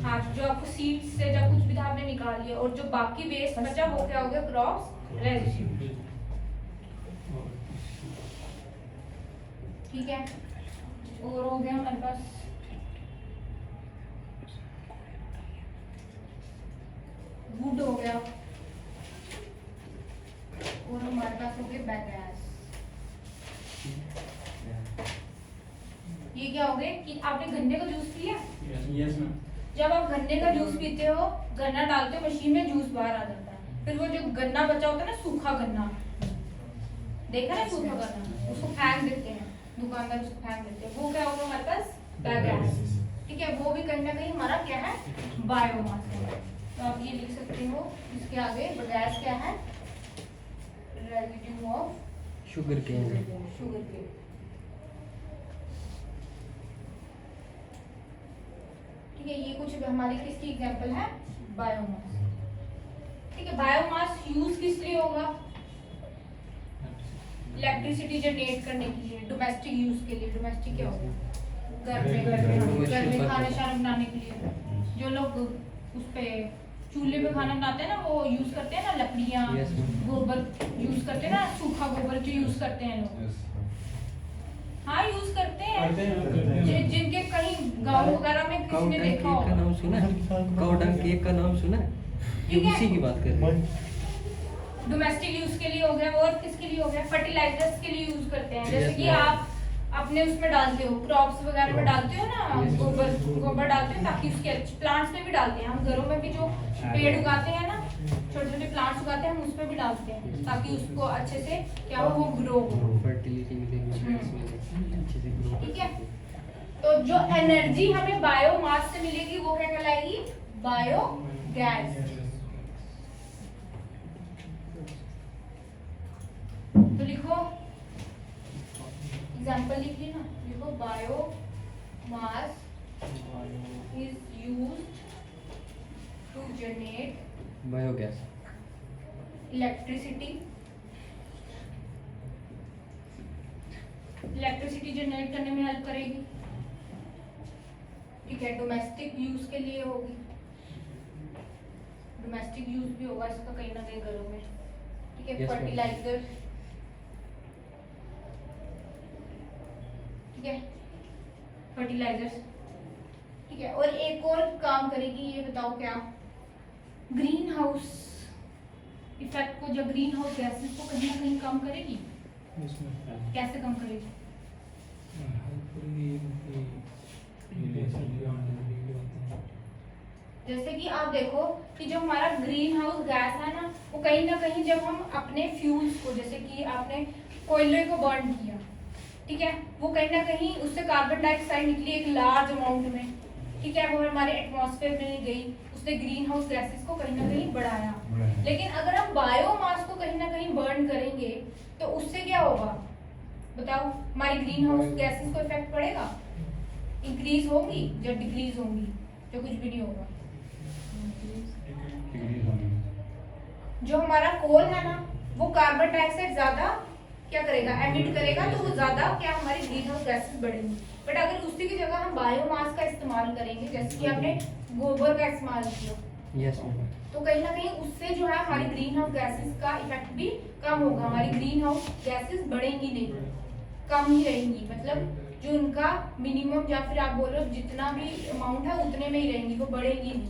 हाँ, जो आपको सीड्स से जब कुछ भी था आपने निकाल लिया, और जो बाकी वेस्ट बचा वो क्या हो गया? Crops residue. ठीक है, और हो गया हमारे पास वुड हो गया, और हमारे पास हो गया बायोगैस। आपने गन्ने का जूस पिया? Yes ma'am. जब आप गन्ने का जूस पीते हो, गन्ना डालते हो मशीन में, जूस बाहर आ जाता है। फिर वो जो गन्ना बचा होता है ना, सूखा गन्ना, देखा ना सूखा गन्ना, उसको फेंक देते हैं, दुकानदार उसको फेंक देते हैं। वो क्या होगा हमारे पास? बायोगैस। ठीक है, वो भी कहीं ना कहीं हमारा क्या है? बायोमास है। तो आप ये लिख सकते हो इसके आगे गैस क्या है? Residue of sugar cane. Sugar cane. ठीक है, ये कुछ हमारी किसकी एग्जांपल है? बायोमास। ठीक है, बायोमास यूज किस लिए होगा? इलेक्ट्रिसिटी जनरेट करने के लिए, डोमेस्टिक यूज के लिए। डोमेस्टिक क्या होगा? घर में खाना शाना बनाने के लिए। जो लोग उस पे चूल्हे पे खाना बनाते हैं ना, वो यूज करते हैं ना लकड़ियाँ, गोबर यूज करते हैं ना, सूखा गोबर जो यूज करते हैं लोग। हाँ, यूज करते हैं। जिनके कहीं गाँव वगैरह में किसी ने देखा केक का होगा। नाम सुना है? काउडंग केक का नाम सुना है? ये ठीक है। उसी की बात कर रहे हैं। डोमेस्टिक यूज के लिए हो गया, और किसके लिए हो गया? फर्टिलाइजर्स के लिए यूज करते हैं। जैसे कि आप अपने उसमें डालते हो, क्रॉप्स वगैरह में डालते हो ना, गोबर डालते हो ताकि उसके अच्छे, प्लांट्स में भी डालते हैं हम, घरों में भी जो पेड़ उगाते हैं ना, छोटे छोटे प्लांट्स उगाते हैं हम, उसमें भी डालते हैं ताकि उसको अच्छे से क्या हो, वो ग्रो हो, फर्टिलिटी मिले, अच्छे से ग्रो। ठीक है। तो जो एनर्जी हमें बायोमास से मिलेगी वो क्या कहलाएगी? बायोगैस। तो लिखो, एग्जाम्पल लिख ली ना, लिखो biomass is used to generate biogas. Electricity. Electricity generate करने में हेल्प करेगी। ठीक है, डोमेस्टिक यूज के लिए होगी, डोमेस्टिक यूज भी होगा इसका कहीं ना कहीं घरों में। ठीक है, Yes, ma'am. फर्टिलाइजर। ठीक है, फर्टिलाइजर्स। ठीक है, और एक और काम करेगी, ये बताओ क्या? ग्रीन हाउस इफेक्ट को, जब ग्रीन हाउस गैसेस को कहीं ना कहीं कम करेगी। कैसे कम करेगी? जैसे कि आप देखो कि जो हमारा ग्रीन हाउस गैस है ना, वो कहीं ना कहीं जब हम अपने फ्यूल्स को, जैसे कि आपने कोयले को बर्न किया, ठीक है, वो कहीं ना कहीं उससे कार्बन डाइऑक्साइड निकली एक लार्ज अमाउंट में। ठीक है, वो हमारे एटमॉस्फेयर में गई, उसने ग्रीन हाउस गैसेस को कहीं ना कहीं बढ़ाया। लेकिन अगर हम बायोमास को कहीं ना कहीं बर्न करेंगे तो उससे क्या होगा? बताओ, हमारी ग्रीन हाउस गैसेस को इफेक्ट पड़ेगा? इंक्रीज होंगी या डिक्रीज होंगी? या कुछ भी नहीं होगा। जो हमारा कोल है ना, वो कार्बन डाइऑक्साइड ज्यादा क्या करेगा? एमिट करेगा, तो वो ज्यादा क्या हमारी ग्रीन हाउस गैसेस बढ़ेंगी। बट अगर उसी की जगह हम बायोमास का इस्तेमाल करेंगे, जैसे कि आपने गोबर का इस्तेमाल किया, यस तो कहीं ना कहीं उससे जो है हमारी ग्रीन हाउस गैसेस का इफेक्ट भी कम होगा। हमारी ग्रीन हाउस गैसेस बढ़ेंगी नहीं, कम ही रहेंगी। मतलब जो उनका मिनिमम, या फिर आप बोलो जितना भी अमाउंट है उतने में ही रहेंगी, वो बढ़ेंगी नहीं।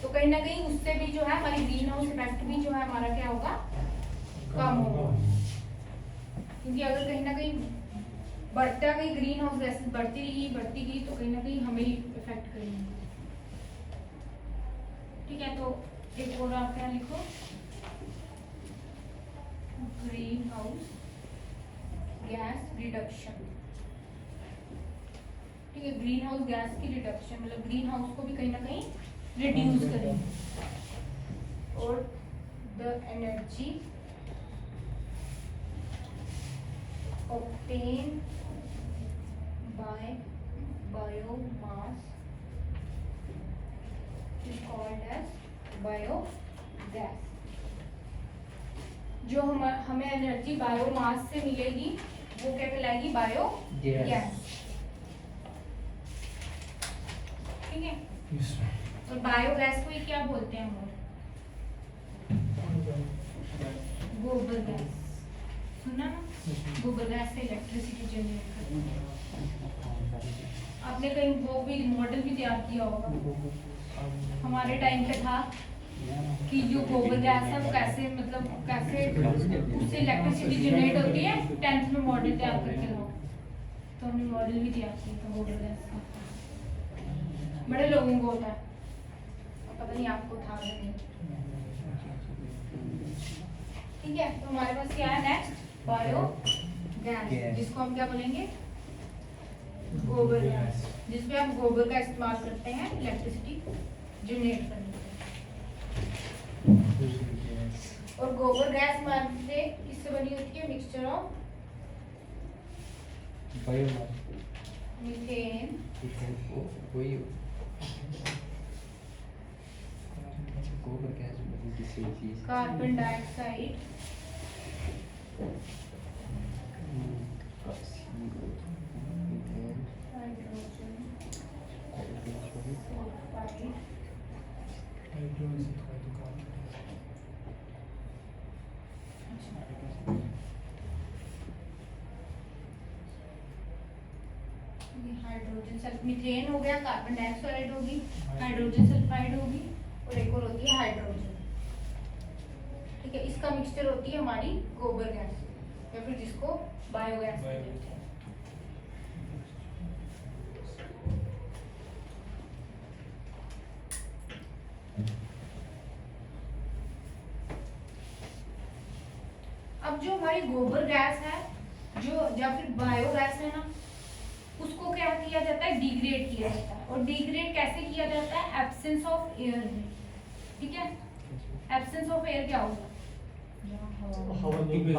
तो कहीं ना कहीं उससे भी जो है हमारी ग्रीन हाउस इफेक्ट भी जो है हमारा क्या होगा? कम होगा। क्योंकि अगर कहीं ना कहीं बढ़ता गई ग्रीन हाउस गैसेस, बढ़ती गई तो कहीं ना कहीं हमें ही इफेक्ट करेंगी। ठीक है, तो एक और आप क्या लिखो? Green house gas reduction. ठीक है, ग्रीन हाउस गैस की रिडक्शन मतलब ग्रीन हाउस को भी कहीं ना कहीं रिड्यूस करेंगे। और the energy obtained by biomass is called as biogas। जो हमें एनर्जी बायोमास से मिलेगी वो क्या कहलाएगी? बायोगैस। ठीक है, और बायोगैस को ये क्या बोलते हैं हम? गोबर गैस। सुना ना, गोबर गैस से इलेक्ट्रिसिटी जनरेट करते हैं। आपने कहीं वो भी मॉडल भी तैयार किया होगा, हमारे टाइम पे था कि जो गोबर गैस है वो कैसे उससे इलेक्ट्रिसिटी जनरेट होती है। 10th में मॉडल तैयार करके लाओ। तो हमने मॉडल भी दिया आपको तो गोबर गैस का, बड़े लोगों को होता है, पता नहीं आपको था या नहीं। ठीक है, तो हमारे पास क्या है नेक्स्ट, बायो गैस, जिसको हम क्या बोलेंगे, गोबर गैस, जिसमें हम गोबर का इस्तेमाल करते हैं इलेक्ट्रिसिटी जनरेट करने के लिए। और गोबर गैस हमारे किससे बनी होती है, मिक्सचर ऑफ बायोमास, मीथेन, वही गोबर गैस बनी किसी चीज, carbon dioxide, hydrogen sulphide, hydrogen methane हो गया, कार्बन डाइऑक्साइड होगी, हाइड्रोजन सल्फाइड होगी, और एक और होती है हाइड्रोजन। ठीक है, इसका मिक्सचर होती है हमारी गोबर गैस, या फिर जिसको बायोगैस कहते हैं। अब जो हमारी गोबर गैस है, जो या फिर बायोगैस है ना, उसको क्या किया जाता है, डिग्रेड किया जाता है। और डिग्रेड कैसे किया जाता है, एब्सेंस ऑफ एयर में। ठीक है, एब्सेंस ऑफ एयर क्या होगा,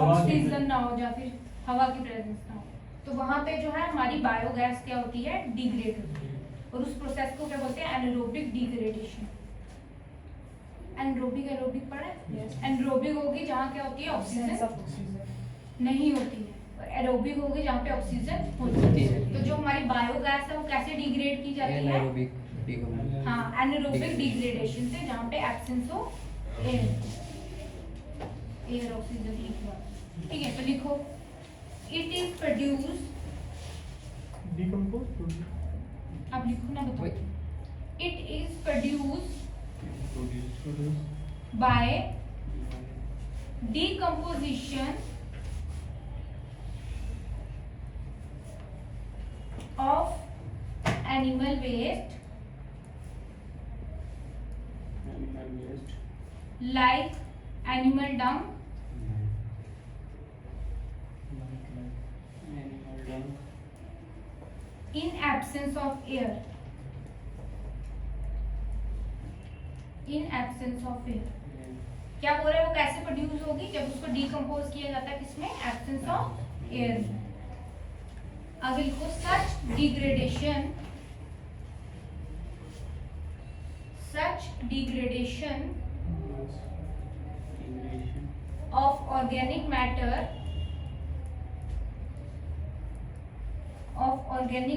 ऑक्सीजन ना हो या फिर हवा की प्रेजेंस ना हो, तो वहां पे जो है हमारी बायोगैस क्या होती है, डिग्रेड होती है। और उस प्रोसेस को क्या बोलते हैं, एनारोबिक डिग्रेडेशन। एनारोबिक एरोबिक पढ़ा है, एनारोबिक होगी जहाँ क्या होती है, ऑक्सीजन नहीं होती है, और एरोबिक होगी जहाँ पे ऑक्सीजन होती है। तो जो हमारी बायोगैस है वो कैसे डिग्रेड की जाती है, एनारोबिक डिग्रेडेशन, हाँ एनारोबिक डिग्रेडेशन से, जहाँ पे absence of air, air oxygen लिखवा। ठीक है, तो लिखो, इट इज प्रोड्यूस, डिकम्पोज, आप लिखो ना, बताओ। It is produce by decomposition of animal waste like animal dung in absence of air, in absence of air। क्या बोल रहे हैं, वो कैसे प्रोड्यूस होगी, जब उसको डिकम्पोज किया जाता है किसमें, एब्सेंस ऑफ एयर में। आगे लिखो, सच degradation of organic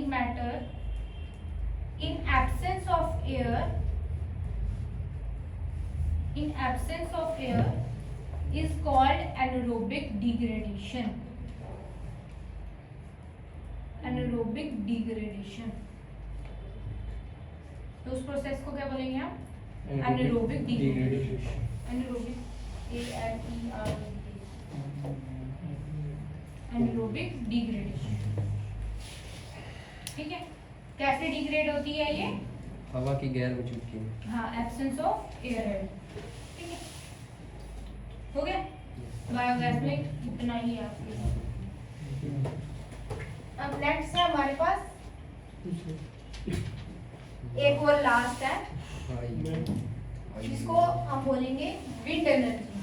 matter in absence of air is called anaerobic degradation। anaerobic degradation, तो उस प्रोसेस को क्या बोलेंगे आप, anaerobic degradation। anaerobic anaerobic degradation। ठीक है, कैसे डिग्रेड होती है ये, हवा की गैर मौजूदगी में, हाँ एब्सेंस ऑफ एयर है। ठीक है, हो गया, बायोगैस में इतना ही है आपके। अब नेक्स्ट है हमारे पास एक और लास्ट है, जिसको हम बोलेंगे विंड एनर्जी।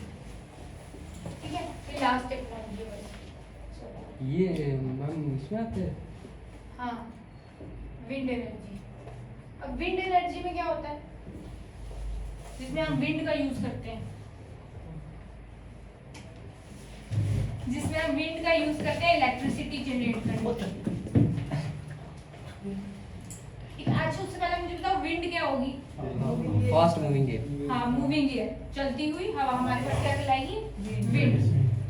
ठीक है, फिर लास्ट टेक्नोलॉजी ये मैम इसमें आते हैं, हाँ विंड एनर्जी। अब विंड एनर्जी में क्या होता है, जिसमें हम विंड का यूज करते हैं, इलेक्ट्रिसिटी जनरेट करने। अच्छा, उससे पहले मुझे बताओ विंड क्या होगी, फास्ट मूविंग एयर, हाँ मूविंग एयर, चलती हुई हवा हमारे पास क्या कहलाएगी, विंड।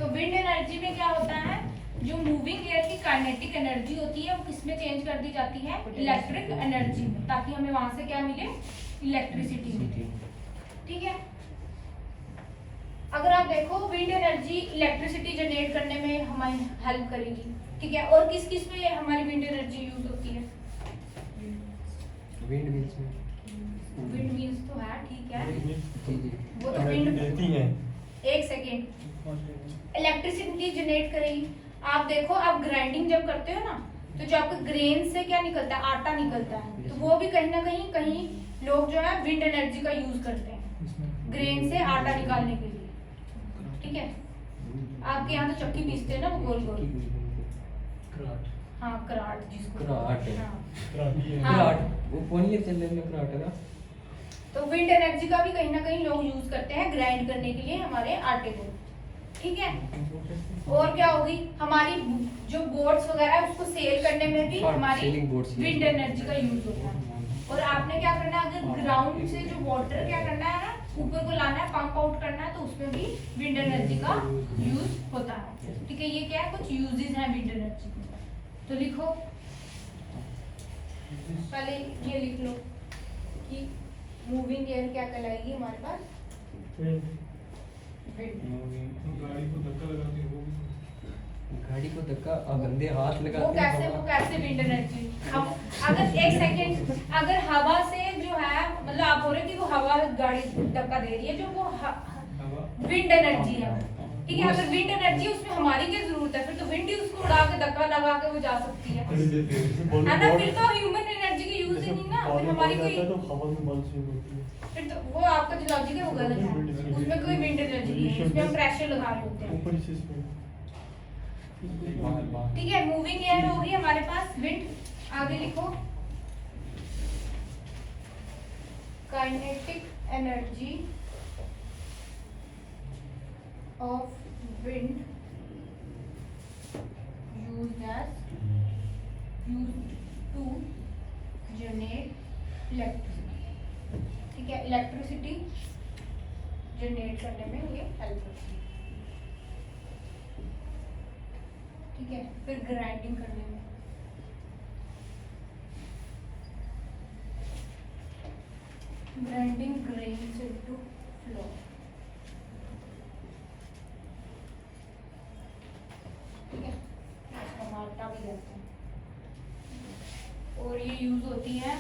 तो विंड एनर्जी में क्या होता है, जो मूविंग एयर की काइनेटिक एनर्जी होती है वो किसमें चेंज कर दी जाती है, इलेक्ट्रिक एनर्जी में, ताकि हमें वहां से क्या मिले, इलेक्ट्रिसिटी। ठीक है, अगर आप देखो विंड एनर्जी इलेक्ट्रिसिटी जनरेट करने में हमारी हेल्प करेगी, ठीक है, और किस किस में हमारी विंड एनर्जी यूज होती है? विंड मिल्स में। विंड मीन्स तो है, ठीक है, जी जी। वो तो विंड। देती हैं। एक सेकेंड, इलेक्ट्रिसिटी जनरेट करेगी। आप देखो, आप ग्राइंडिंग जब करते हो ना, तो जो आपके ग्रेन से क्या निकलता है, आटा निकलता है, तो वो भी कहीं ना कहीं लोग जो है विंड एनर्जी का यूज करते हैं ग्रेन से आटा निकालने के लिए, ठीक है। आपके यहाँ तो चक्की पीसते हैं ना, वो गोल गोल, हाँ कराट जिसको, कराट है। हाँ। कराट, वो कौन ये चल रहा है कराट है ना। तो विंड एनर्जी का भी कहीं ना कहीं लोग यूज करते हैं ग्राइंड करने के लिए हमारे आटे को, ठीक है। और क्या होगी, हमारी जो बोट्स वगैरह है उसको सेल करने में भी हाँ, हमारी selling boats use wind energy का यूज होता है। और आपने क्या करना है, अगर ग्राउंड से जो वाटर क्या करना है ना, ऊपर को लाना है, पंप आउट करना है, तो उसमें भी विंड एनर्जी का यूज होता है, ठीक है। ये क्या है, कुछ यूजेस हैं विंड एनर्जी के, तो लिखो पहले, ये लिख लो कि मूविंग एयर क्या कहलाएगी हमारे पास, विंड। गाड़ी को धक्का गंदे हाथ वो लगाते हैं। कैसे विंड एनर्जी, हम अगर एक सेकेंड, अगर हवा से जो है, मतलब आप बोल रहे कि वो हवा गाड़ी धक्का दे रही है, जो वो विंड एनर्जी है, ठीक है। अगर विंड एनर्जी उसमें हमारी क्या जरूरत है, फिर तो विंड ही उसको उड़ा के धक्का लगा के वो जा सकती है ना, फिर तो ह्यूमन एनर्जी की यूज ही नहीं ना, फिर हमारी कोई, तो हवा में बल से होती है। फिर तो वो आपका जो लॉजिक है वो गलत है, उसमें कोई विंड एनर्जी नहीं है, उसमें हम प्रेशर लगा रहे होते हैं, ऊपर से इसमें ठीक है। मूविंग एयर होगी हमारे पास विंड। आगे लिखो, kinetic energy of wind used to generate electricity, ठीक है। इलेक्ट्रिसिटी जनरेट करने में ये हेल्प करती है, ठीक है। फिर ग्राइंडिंग करने में, ग्राइंडिंग ग्रेन्स इनटू फ्लोर, ठीक है, इसको आटा भी कहते हैं। और ये यूज होती है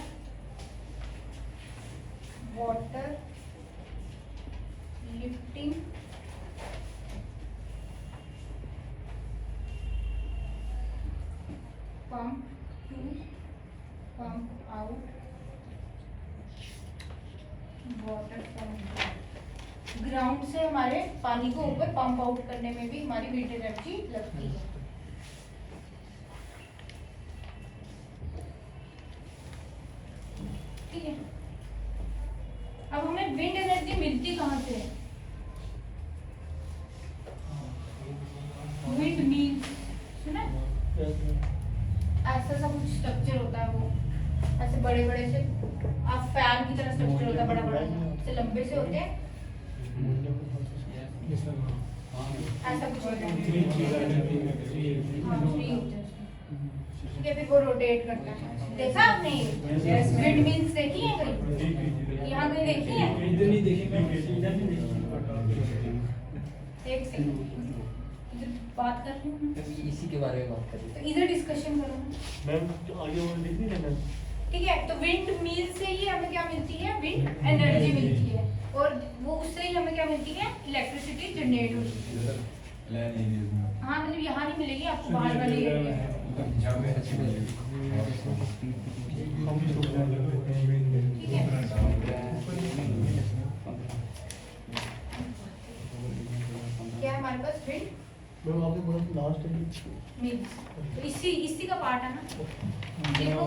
water lifting pump to pump out water from ground से हमारे पानी को ऊपर पंप आउट करने में भी हमारी विंड एनर्जी लगती है, ठीक है। अब हमें विंड एनर्जी मिलती कहाँ से है? विंड मील सुना, ऐसा सा कुछ स्ट्रक्चर होता है, वो ऐसे बड़े बड़े से, आप फैन की तरह स्ट्रक्चर होता है, बड़ा बड़ा से लंबे से होते हैं, ऐसा कुछ होता है, हाँ, फ्री होते हैं उसमें, ठीक है। फिर वो रोटेट करता है, देखा आपने ये विंड मिल्स देखी है कहीं, यहाँ कहीं देखी है? एक सेकंड, इधर बात कर रही हूँ अभी इसी के बारे में बात कर रहे तो इधर डिस्कशन करो ना। मैम आगे और लिख नहीं लेना। ठीक है, तो विंड मिल से ही हमें क्या मिलती है, विंड एनर्जी मिलती है, और वो उससे ही हमें क्या मिलती है, इलेक्ट्रिसिटी जनरेट होती है। हाँ, मतलब यहाँ नहीं मिलेगी आपको, बाहर वाली एरिया में, ठीक है। क्या है हमारे पास विंड मैम आपने बोला लास्ट मिल्स, तो इसी का पार्ट है ना। देखो,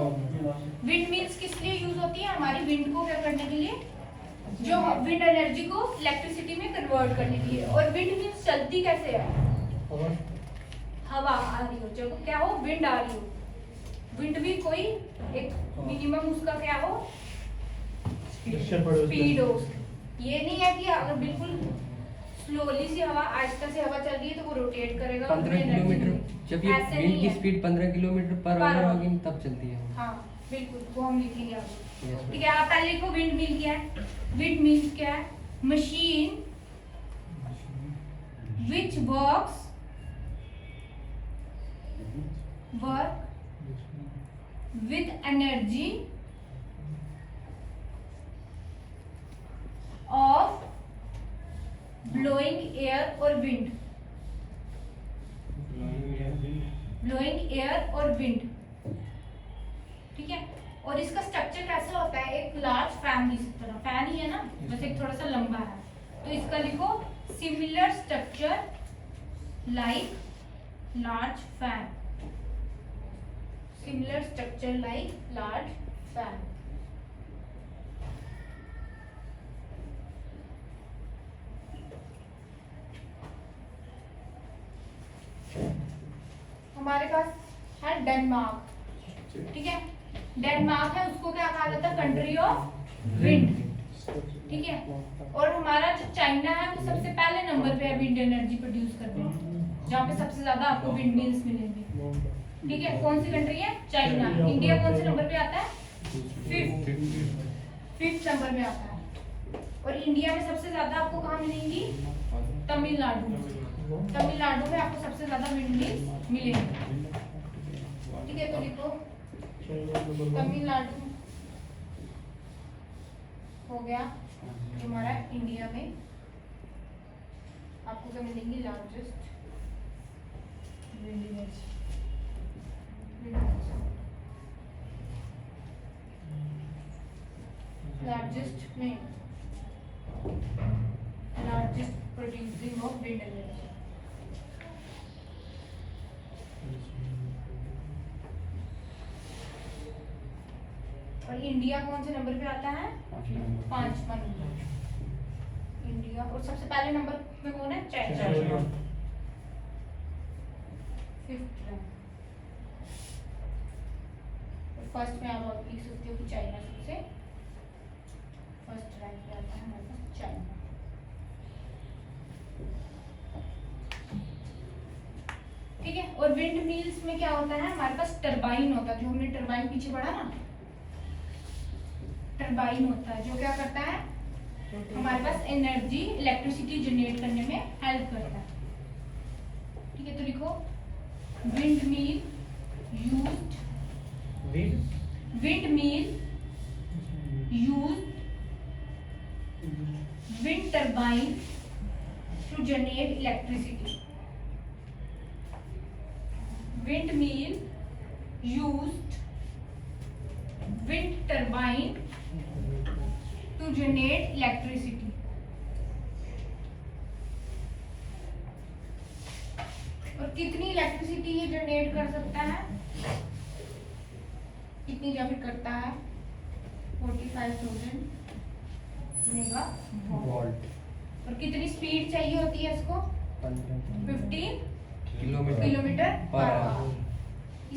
विंड मिल्स किस लिए यूज होती है, हमारी विंड को क्या करने के लिए, जो विंड एनर्जी को इलेक्ट्रिसिटी में कन्वर्ट करने के लिए। और विंड मिल्स चलती कैसे है, हवा आ रही हो, जब क्या हो, विंड आ रही हो, विंड भी कोई एक मिनिमम उसका क्या हो, स्पीड हो। ये नहीं है कि अगर बिल्कुल स्लोली सी हवा, आहिस्ता से हवा चल रही है तो वो रोटेट करेगा 15 किलोमीटर, जब ये ऐसे विंड नहीं की है। स्पीड 15 किलोमीटर पर आवर होगी तब चलती है। हाँ बिल्कुल, वो हम लिखेंगे आगे, Yes, ठीक है। आप पहले लिखो विंड मिल क्या है। विंड मिल क्या है, machine which works work with energy of blowing air और विंड, ब्लोइंग एयर और विंड, ठीक है। और इसका स्ट्रक्चर कैसा होता है, एक लार्ज फैन की तरह, फैन ही है ना, बस एक थोड़ा सा लंबा है, तो इसका लिखो similar structure like large fan, similar structure like large fan. हमारे पास है डेनमार्क, ठीक है। डेनमार्क है, उसको क्या कहा जाता है, कंट्री ऑफ विंड, ठीक है। और हमारा जो चाइना है वो सबसे पहले नंबर पे है विंड एनर्जी प्रोड्यूस करने में, जहाँ पे सबसे ज्यादा आपको विंड मिल्स मिलेंगे, ठीक है। कौन सी कंट्री है, चाइना। इंडिया कौन से नंबर पे आता है, फिफ्थ नंबर में आता है। और इंडिया में सबसे ज्यादा आपको कहाँ मिलेंगी, तमिलनाडु में, तमिलनाडु में आपको सबसे ज्यादा विंड मिल्स मिलेंगे, ठीक है। तो लिखो तमिलनाडु हो गया, हमारा इंडिया में आपको क्या मिलेंगी, लार्जेस्ट विंड एनर्जी, लार्जेस्ट में largest producing of wind energy. और इंडिया कौन से नंबर पे आता है, 5वां नंबर इंडिया। और सबसे पहले नंबर में कौन है, चाइना, 5th रैंक। फर्स्ट में आप लिख सकते हो कि चाइना सबसे फर्स्ट रैंक पे आता है हमारे पास चाइना, ठीक है। और विंड मिल्स में क्या होता है, हमारे पास टरबाइन होता है, जो हमने टरबाइन पीछे पढ़ा ना, टरबाइन होता है जो क्या करता है, हमारे पास एनर्जी इलेक्ट्रिसिटी जनरेट करने में हेल्प करता है, ठीक है। तो लिखो windmill used, windmill used wind turbine to generate electricity, windmill used wind turbine to generate electricity। और कितनी इलेक्ट्रिसिटी ये जनरेट कर सकता है, कितनी जब करता है, 45,000 मेगावाट। और कितनी स्पीड चाहिए होती है इसको, 15 किलोमीटर पर आवर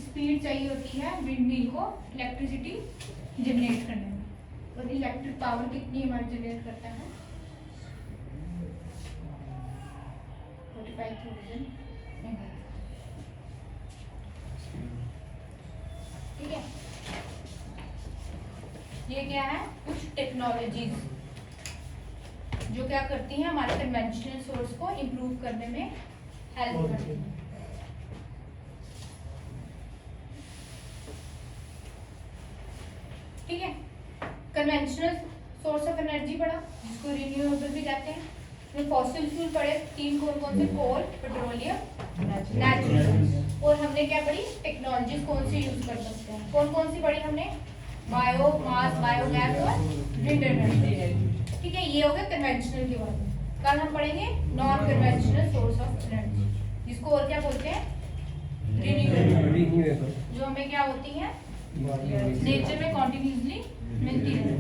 स्पीड चाहिए होती है विंड मिल को इलेक्ट्रिसिटी जनरेट करने में। और इलेक्ट्रिक पावर कितनी हमारे जनरेट करता है, 45,000 मेगावाट, ठीक है। ये क्या है, कुछ टेक्नोलॉजीज जो क्या करती हैं, हमारे कन्वेंशनल सोर्स को इम्प्रूव करने में हेल्प करती हैं, ठीक है। कन्वेंशनल सोर्स ऑफ एनर्जी पढ़ा, जिसको रिन्यूएबल भी कहते हैं। फिर फॉसिल फ्यूल पढ़े, 3 कौन से, कोल, पेट्रोलियम, नेचुरल। और हमने क्या पढ़ी, टेक्नोलॉजीज कौन सी यूज कर सकते हैं, कौन सी पढ़ी हमने, बायो मास, बायोगैस और विंड एनर्जी, ठीक है। ये हो गया कन्वेंशनल के बारे में। कल हम पढ़ेंगे non conventional source of energy, जिसको और क्या बोलते हैं, रिन्यूएबल, जो हमें क्या होती है, नेचर में कॉन्टिन्यूसली मिलती है।